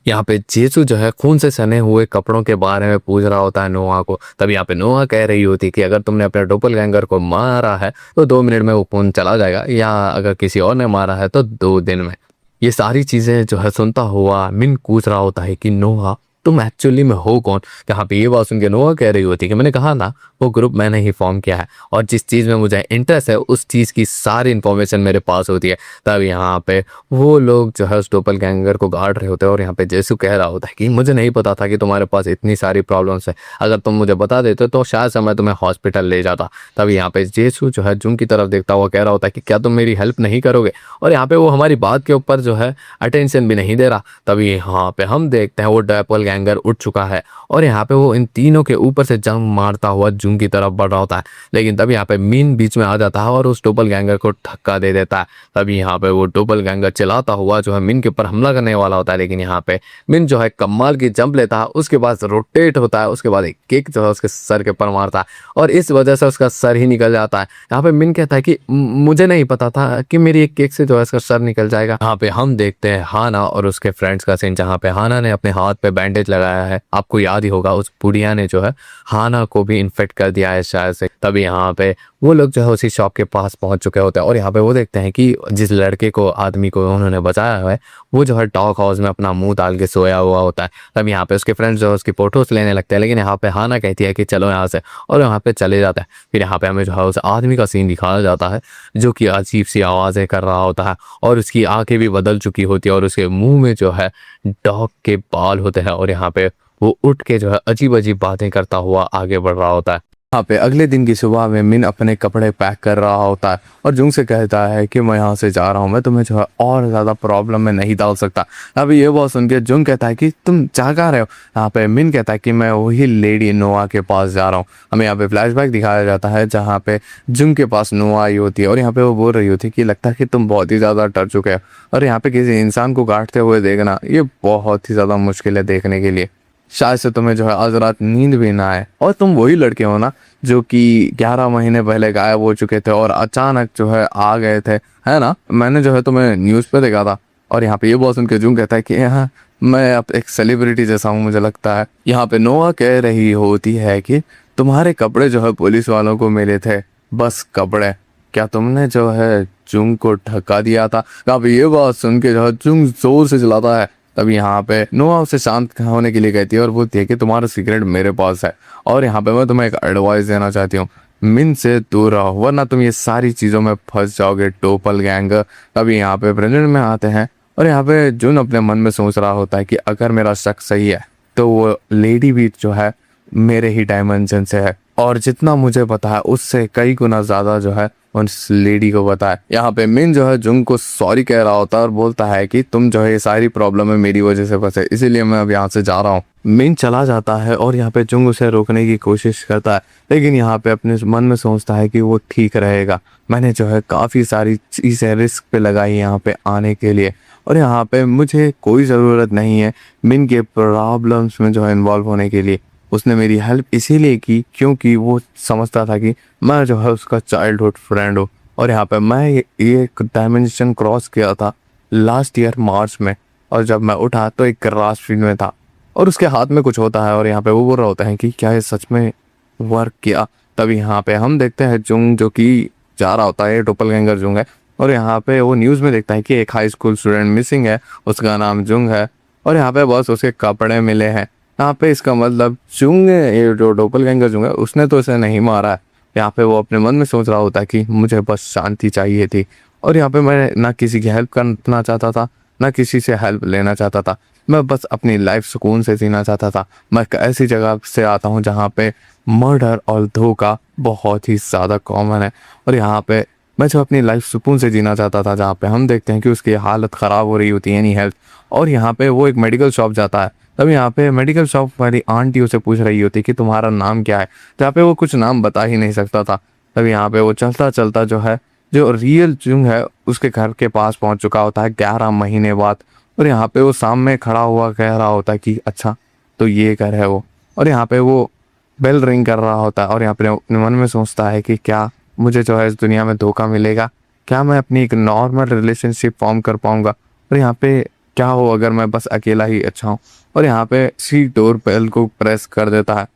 यहाँ पे जेसु जो है खून से सने हुए कपड़ों के बारे में पूछ रहा होता है नोआ को। तब यहाँ पे नोआ कह रही होती कि अगर तुमने अपने डोपलगैंगर को मारा है तो 2 मिनट में वो खून चला जाएगा, या अगर किसी और ने मारा है तो 2 दिन में। ये सारी चीज़ें जो है सुनता हुआ मिन पूछ रहा होता है कि नोआ तुम एक्चुअली में हो कौन। यहाँ पे ये बात सुन के नोआ कह रही होती है कि मैंने कहा ना वो ग्रुप मैंने ही फॉर्म किया है, और जिस चीज़ में मुझे इंटरेस्ट है उस चीज़ की सारी इन्फॉर्मेशन मेरे पास होती है। तब यहाँ पे वो लोग जो है उस डोपलगैंगर को गाड़ रहे होते हैं, और यहाँ पे जेसु कह रहा होता है कि मुझे नहीं पता था कि तुम्हारे पास इतनी सारी प्रॉब्लम्स है, अगर तुम मुझे बता देते तो शायद से मैं तुम्हें हॉस्पिटल ले जाता। तब यहाँ पे जेसु जो है जुंग की तरफ देखता हुआ कह रहा होता है कि क्या तुम मेरी हेल्प नहीं करोगे, और यहाँ पे वो हमारी बात के ऊपर जो है अटेंशन भी नहीं दे रहा। तभी यहाँ पे हम देखते हैं वो डोपलगैंगर उठ चुका है, और यहाँ पे वो इन तीनों के ऊपर से जंप मारता हुआ जुंग की तरफ बढ़ रहा होता है। लेकिन तब यहाँ पे मिन बीच में आ जाता है और उस डोपलगैंगर को धक्का दे देता है। तभी यहाँ पे वो डोपलगैंगर चिल्लाता हुआ जो है मिन के ऊपर हमला करने वाला होता है, लेकिन यहाँ पे मिन जो है कमाल की जंप लेता है, उसके बाद रोटेट होता है, उसके बाद एक किक जो है उसके सर के ऊपर मारता है, और इस वजह से उसका सर ही निकल जाता है। यहाँ पे मिन कहता है कि मुझे नहीं पता था कि मेरी एक किक से जो है इसका सर निकल जाएगा। यहाँ पे हम देखते हैं हाना और उसके फ्रेंड्स का सीन, जहाँ पे हाना ने अपने हाथ पे बैंडेज लगाया है। आपको याद ही होगा उस बुढ़िया ने जो है हाना को भी इन्फेक्ट कर दिया है शायद से। तभी यहाँ पे वो लोग जो है उसी शॉप के पास पहुंच चुके होते हैं, और यहाँ पे वो देखते हैं कि जिस लड़के को आदमी को उन्होंने बचाया है वो जो है डॉग हाउस में अपना मुंह डाल के सोया हुआ होता है। तब यहाँ पे उसके फ्रेंड्स जो है उसकी फोटोज लेने लगते हैं, लेकिन यहाँ पे हाना कहती है कि चलो यहाँ से, और यहाँ पे चले जाता है। फिर यहाँ पे हमें जो है उस आदमी का सीन दिखाया जाता है जो कि अजीब सी आवाज़ें कर रहा होता है, और उसकी आंखें भी बदल चुकी होती है, और उसके मुंह में जो है डॉग के बाल होते हैं, और यहाँ पे वो उठ के जो है अजीब अजीब बातें करता हुआ आगे बढ़ रहा होता है। यहाँ पे अगले दिन की सुबह में मिन अपने कपड़े पैक कर रहा होता है और जुंग से कहता है कि मैं यहाँ से जा रहा हूँ, मैं तुम्हें जो है और ज़्यादा प्रॉब्लम में नहीं डाल सकता। अभी ये बात सुन के जुंग कहता है कि तुम जा कहाँ रहे हो। यहाँ पे मिन कहता है कि मैं वही लेडी नोआ के पास जा रहा हूँ। हमें यहाँ पे फ्लैशबैक दिखाया जाता है जहाँ पे जुंग के पास नोआ आई होती है, और यहाँ पे वो बोल रही होती है कि लगता है कि तुम बहुत ही ज़्यादा डर चुके हो, और यहाँ पे किसी इंसान को काटते हुए देखना ये बहुत ही ज़्यादा मुश्किल है देखने के लिए, शायद से तुम्हें जो है आज रात नींद भी ना आए, और तुम वही लड़के हो ना जो कि 11 महीने पहले गायब हो चुके थे और अचानक जो है आ गए थे, है ना। मैंने जो है तुम्हें न्यूज़ पे देखा था। और यहाँ पे ये बहुत सुन के जुंग कहता है कि हाँ मैं अब एक सेलिब्रिटी जैसा हूँ मुझे लगता है। यहाँ पे नोआ कह रही होती है कि तुम्हारे कपड़े जो है पुलिस वालों को मिले थे, बस कपड़े, क्या तुमने जो है जुंग को धक्का दिया था। यहाँ पे ये बात सुन के जो है जुंग जोर से चिल्लाता है। तब यहाँ पे नोआ उसे शांत होने के लिए कहती है और बोलती है कि तुम्हारा सीक्रेट मेरे पास है और यहाँ पे मैं तुम्हें एक एडवाइस देना चाहती हूँ, मिन से दूर रहो वरना तुम ये सारी चीज़ों में फंस जाओगे टोपल गैंग। तभी यहाँ पे प्रेजेंट में आते हैं और यहाँ पे जुन अपने मन में सोच रहा होता है कि अगर मेरा शक सही है तो वो लेडी भी जो है मेरे ही डायमेंशन से है और जितना मुझे पता है उससे कई गुना ज़्यादा जो है उस लेडी को पता है। यहाँ पे मिन जो है जुंग को सॉरी कह रहा होता है और बोलता है कि तुम जो है ये सारी प्रॉब्लम है मेरी वजह से फंसे, इसीलिए मैं अब यहाँ से जा रहा हूँ। मिन चला जाता है और यहाँ पे जुंग उसे रोकने की कोशिश करता है, लेकिन यहाँ पे अपने मन में सोचता है कि वो ठीक रहेगा। मैंने जो है काफ़ी सारी चीज़ें रिस्क पे लगाई यहाँ पे आने के लिए और यहाँ पे मुझे कोई ज़रूरत नहीं है मिन के प्रॉब्लम्स में जो है इन्वॉल्व होने के लिए। उसने मेरी हेल्प इसीलिए की क्योंकि वो समझता था कि मैं जो है उसका चाइल्डहुड फ्रेंड हूँ। और यहाँ पे मैं ये एक डायमेंशन क्रॉस किया था लास्ट ईयर मार्च में और जब मैं उठा तो एक ग्रास फील्ड में था और उसके हाथ में कुछ होता है और यहाँ पे वो बोल रहा होता है कि क्या ये सच में वर्क किया। तभी यहाँ पे हम देखते हैं जुंग जो कि जा रहा होता है, ये डोपल गैंगर जुंग है और यहाँ पे वो न्यूज़ में देखता है कि एक हाई स्कूल स्टूडेंट मिसिंग है, उसका नाम जुंग है और यहाँ पे बस उसके कपड़े मिले हैं। यहाँ पे इसका मतलब जुंग ये जो डोपल गैंगर जुंग है उसने तो इसे नहीं मारा है। यहाँ पे वो अपने मन में सोच रहा होता है कि मुझे बस शांति चाहिए थी और यहाँ पे मैं ना किसी की हेल्प करना चाहता था ना किसी से हेल्प लेना चाहता था, मैं बस अपनी लाइफ सुकून से जीना चाहता था। मैं एक ऐसी जगह से आता हूँ जहाँ पे मर्डर और धोखा बहुत ही ज़्यादा कॉमन है और यहाँ पे मैं जो अपनी लाइफ सुकून से जीना चाहता था, जहाँ पे हम देखते हैं कि उसकी हालत ख़राब हो रही होती है यानी हेल्थ। और यहाँ पे वो एक मेडिकल शॉप जाता है, तब यहाँ पे मेडिकल शॉप वाली आंटी उसे पूछ रही होती कि तुम्हारा नाम क्या है, जहाँ पे वो कुछ नाम बता ही नहीं सकता था। तब यहाँ पे वो चलता चलता जो है जो रियल जुंग है उसके घर के पास पहुँच चुका होता है 11 महीने बाद और यहाँ पे वो सामने खड़ा हुआ कह रहा होता है कि अच्छा तो ये घर है वो। और यहाँ पे वो बेल रिंग कर रहा होता है और यहाँ पे अपने मन में सोचता है कि क्या मुझे जो है इस दुनिया में धोखा मिलेगा, क्या मैं अपनी एक नॉर्मल रिलेशनशिप फॉर्म कर पाऊंगा और यहाँ पे क्या हो अगर मैं बस अकेला ही अच्छा हूँ। और यहाँ पे सी डोर बेल को प्रेस कर देता है।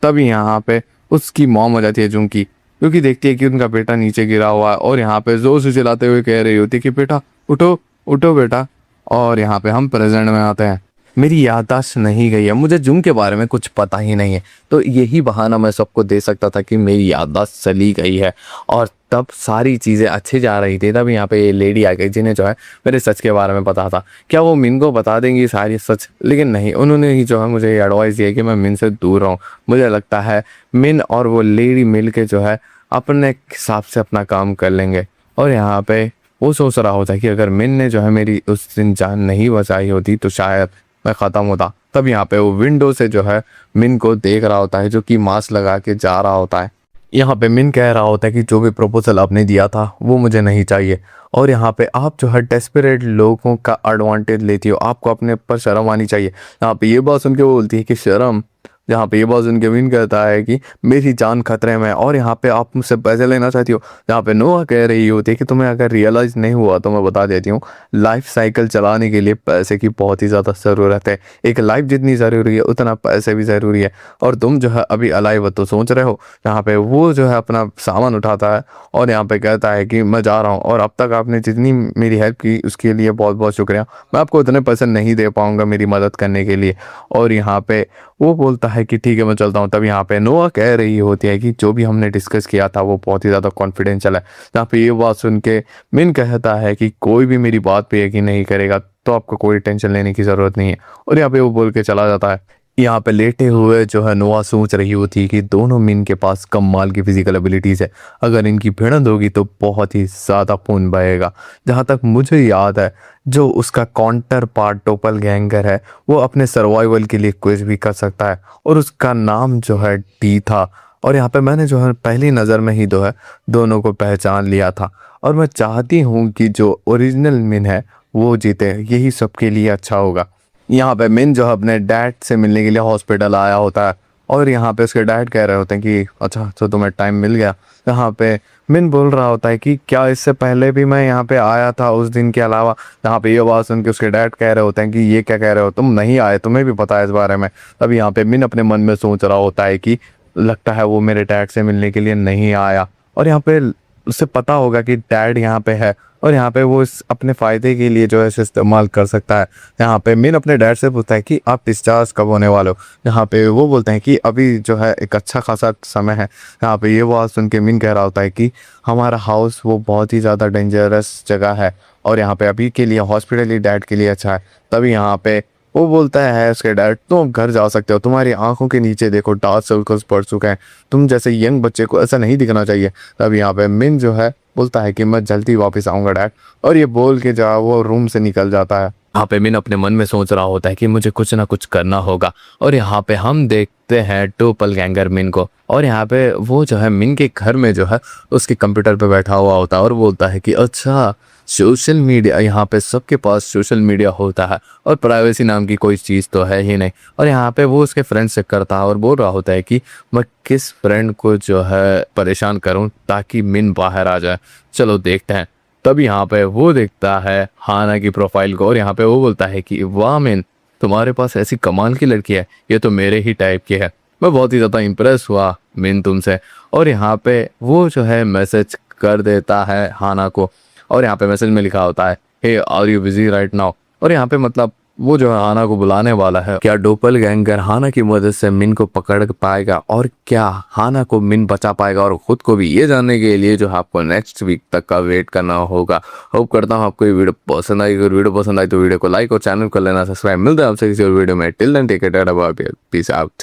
तभी यहाँ पे उसकी मॉम हो जाती है जुंग की, क्योंकि देखती है कि उनका बेटा नीचे गिरा हुआ है और यहाँ पे जोर से चिल्लाते हुए कह रही होती है कि बेटा उठो उठो बेटा। और यहाँ पे हम प्रेजेंट में आते हैं। मेरी याददाश्त नहीं गई है, मुझे जुंग के बारे में कुछ पता ही नहीं है, तो यही बहाना मैं सबको दे सकता था कि मेरी याददाश्त चली गई है। और तब सारी चीज़ें अच्छी जा रही थी, तब यहाँ पे ये लेडी आ गई जिन्हें जो है मेरे सच के बारे में पता था। क्या वो मिन को बता देंगी सारी सच? लेकिन नहीं, उन्होंने ही जो है मुझे एडवाइस दिया कि मैं मिन से दूर रहूँ। मुझे लगता है मिन और वो लेडी मिल के जो है अपने हिसाब से अपना काम कर लेंगे। और यहाँ पे वो सोच रहा होता है कि अगर मिन ने जो है मेरी उस दिन जान नहीं बचाई होती तो शायद मैं ख़त्म होता। तब यहाँ पे वो विंडो से जो है मिन को देख रहा होता है जो कि मास्क लगा के जा रहा होता है। यहाँ पे मिन कह रहा होता है कि जो भी प्रपोजल आपने दिया था वो मुझे नहीं चाहिए और यहाँ पे आप जो है डेस्परेट लोगों का एडवांटेज लेती हो, आपको अपने ऊपर शर्म आनी चाहिए। यहाँ पे ये बात सुन के वो बोलती है कि शर्म? जहाँ पे ये बात सुन के मिन कहता है कि मेरी जान खतरे में और यहाँ पे आप मुझसे पैसे लेना चाहती हो। जहाँ पे नोआ कह रही होती है कि तुम्हें अगर रियलाइज़ नहीं हुआ तो मैं बता देती हूँ, लाइफ साइकिल चलाने के लिए पैसे की बहुत ही ज़्यादा ज़रूरत है। एक लाइफ जितनी ज़रूरी है उतना पैसे भी ज़रूरी है और तुम जो है अभी अलाइव तो सोच रहे हो। यहाँ पे वो जो है अपना सामान उठाता है और यहाँ पे कहता है कि मैं जा रहा हूँ और अब तक आपने जितनी मेरी हेल्प की उसके लिए बहुत बहुत शुक्रिया, मैं आपको इतने पैसे नहीं दे पाऊँगा मेरी मदद करने के लिए। और यहाँ पे वो बोलता है कि ठीक है मैं चलता हूँ। तब यहाँ पे नोआ कह रही होती है कि जो भी हमने डिस्कस किया था वो बहुत ही ज़्यादा कॉन्फिडेंशियल है। जहाँ पे ये बात सुन के मिन कहता है कि कोई भी मेरी बात पे यकीन नहीं करेगा तो आपको कोई टेंशन लेने की ज़रूरत नहीं है और यहाँ पे वो बोल के चला जाता है। यहाँ पे लेटे हुए जो है नोआ सोच रही होती है कि दोनों मिन के पास कमाल की फिजिकल एबिलिटीज़ है, अगर इनकी भिड़ंत होगी तो बहुत ही ज़्यादा खून बहेगा। जहाँ तक मुझे याद है जो उसका काउंटर पार्ट डोपल गैंगर है वो अपने सर्वाइवल के लिए कुछ भी कर सकता है और उसका नाम जो है डी था। और यहाँ पे मैंने जो है पहली नज़र में ही जो है दोनों को पहचान लिया था और मैं चाहती हूँ कि जो ओरिजिनल मिन है वो जीते, यही सबके लिए अच्छा होगा। यहाँ पे मिन जो है अपने डैड से मिलने के लिए हॉस्पिटल आया होता है और यहाँ पे उसके डैड कह रहे होते हैं कि अच्छा तो तुम्हें टाइम मिल गया। यहाँ पे मिन बोल रहा होता है कि क्या इससे पहले भी मैं यहाँ पे आया था उस दिन के अलावा? यहाँ पे ये बात सुन के उसके डैड कह रहे होते हैं कि ये क्या कह रहे हो, तुम नहीं आए, तुम्हें भी पता है इस बारे में। तब यहाँ पे मिन अपने मन में सोच रहा होता है कि लगता है वो मेरे डैड से मिलने के लिए नहीं आया। और यहाँ पे उसे पता होगा कि डैड यहाँ पे है और यहाँ पे वो इस अपने फ़ायदे के लिए जो है इसे इस्तेमाल कर सकता है। यहाँ पे मिन अपने डैड से पूछता है कि आप डिस्चार्ज कब होने वाले हो। यहाँ पे वो बोलते हैं कि अभी जो है एक अच्छा खासा समय है। यहाँ पे ये बात सुन के मिन कह रहा होता है कि हमारा हाउस वो बहुत ही ज़्यादा डेंजरस जगह है और यहाँ पे अभी के लिए हॉस्पिटल ही डैड के लिए अच्छा है। तभी यहाँ पे वो बोलता है उसके डैड, तुम घर जा सकते हो, तुम्हारी आंखों के नीचे देखो डार्क सर्कल्स पड़ चुके हैं, तुम जैसे यंग बच्चे को ऐसा नहीं दिखना चाहिए। तब यहाँ पे मिन जो है बोलता है कि मैं जल्दी वापस आऊंगा डैड, और ये बोल के जो है वो रूम से निकल जाता है। यहाँ पे मिन अपने मन में सोच रहा होता है कि मुझे कुछ ना कुछ करना होगा, और यहाँ पे हम देखते हैं डोपलगैंगर मिन को, और यहाँ पे वो जो है मिन के घर में जो है उसके कंप्यूटर पे बैठा हुआ होता है और बोलता है कि अच्छा सोशल मीडिया, यहाँ पे सबके पास सोशल मीडिया होता है और प्राइवेसी नाम की कोई चीज़ तो है ही नहीं। और यहाँ पे वो उसके फ्रेंड से करता है और बोल रहा होता है कि मैं किस फ्रेंड को जो है परेशान करूं ताकि मिन बाहर आ जाए, चलो देखते हैं। तब यहाँ पे वो देखता है हाना की प्रोफाइल को और यहाँ पे वो बोलता है कि वाह मिन, तुम्हारे पास ऐसी कमाल की लड़की है, ये तो मेरे ही टाइप की है, मैं बहुत ही ज़्यादा इम्प्रेस हुआ मिन तुमसे। और यहाँ पे वो जो है मैसेज कर देता है हाना को, और यहाँ पे मैसेज में लिखा होता है hey are you busy right now. और यहाँ पे मतलब वो जो है हाना को बुलाने वाला है। क्या डोपलगैंगर हाना की मदद से मिन को पकड़ पाएगा और क्या हाना को मिन बचा पाएगा और खुद को भी, ये जानने के लिए जो है आपको नेक्स्ट वीक तक का वेट करना होगा। होप करता हूँ आपको ये वीडियो पसंद आई। अगर वीडियो पसंद आई तो वीडियो को लाइक और चैनल को लेना सब्सक्राइब। मिलता है आपसे किसी और वीडियो में। Till then take care, bye bye, peace out.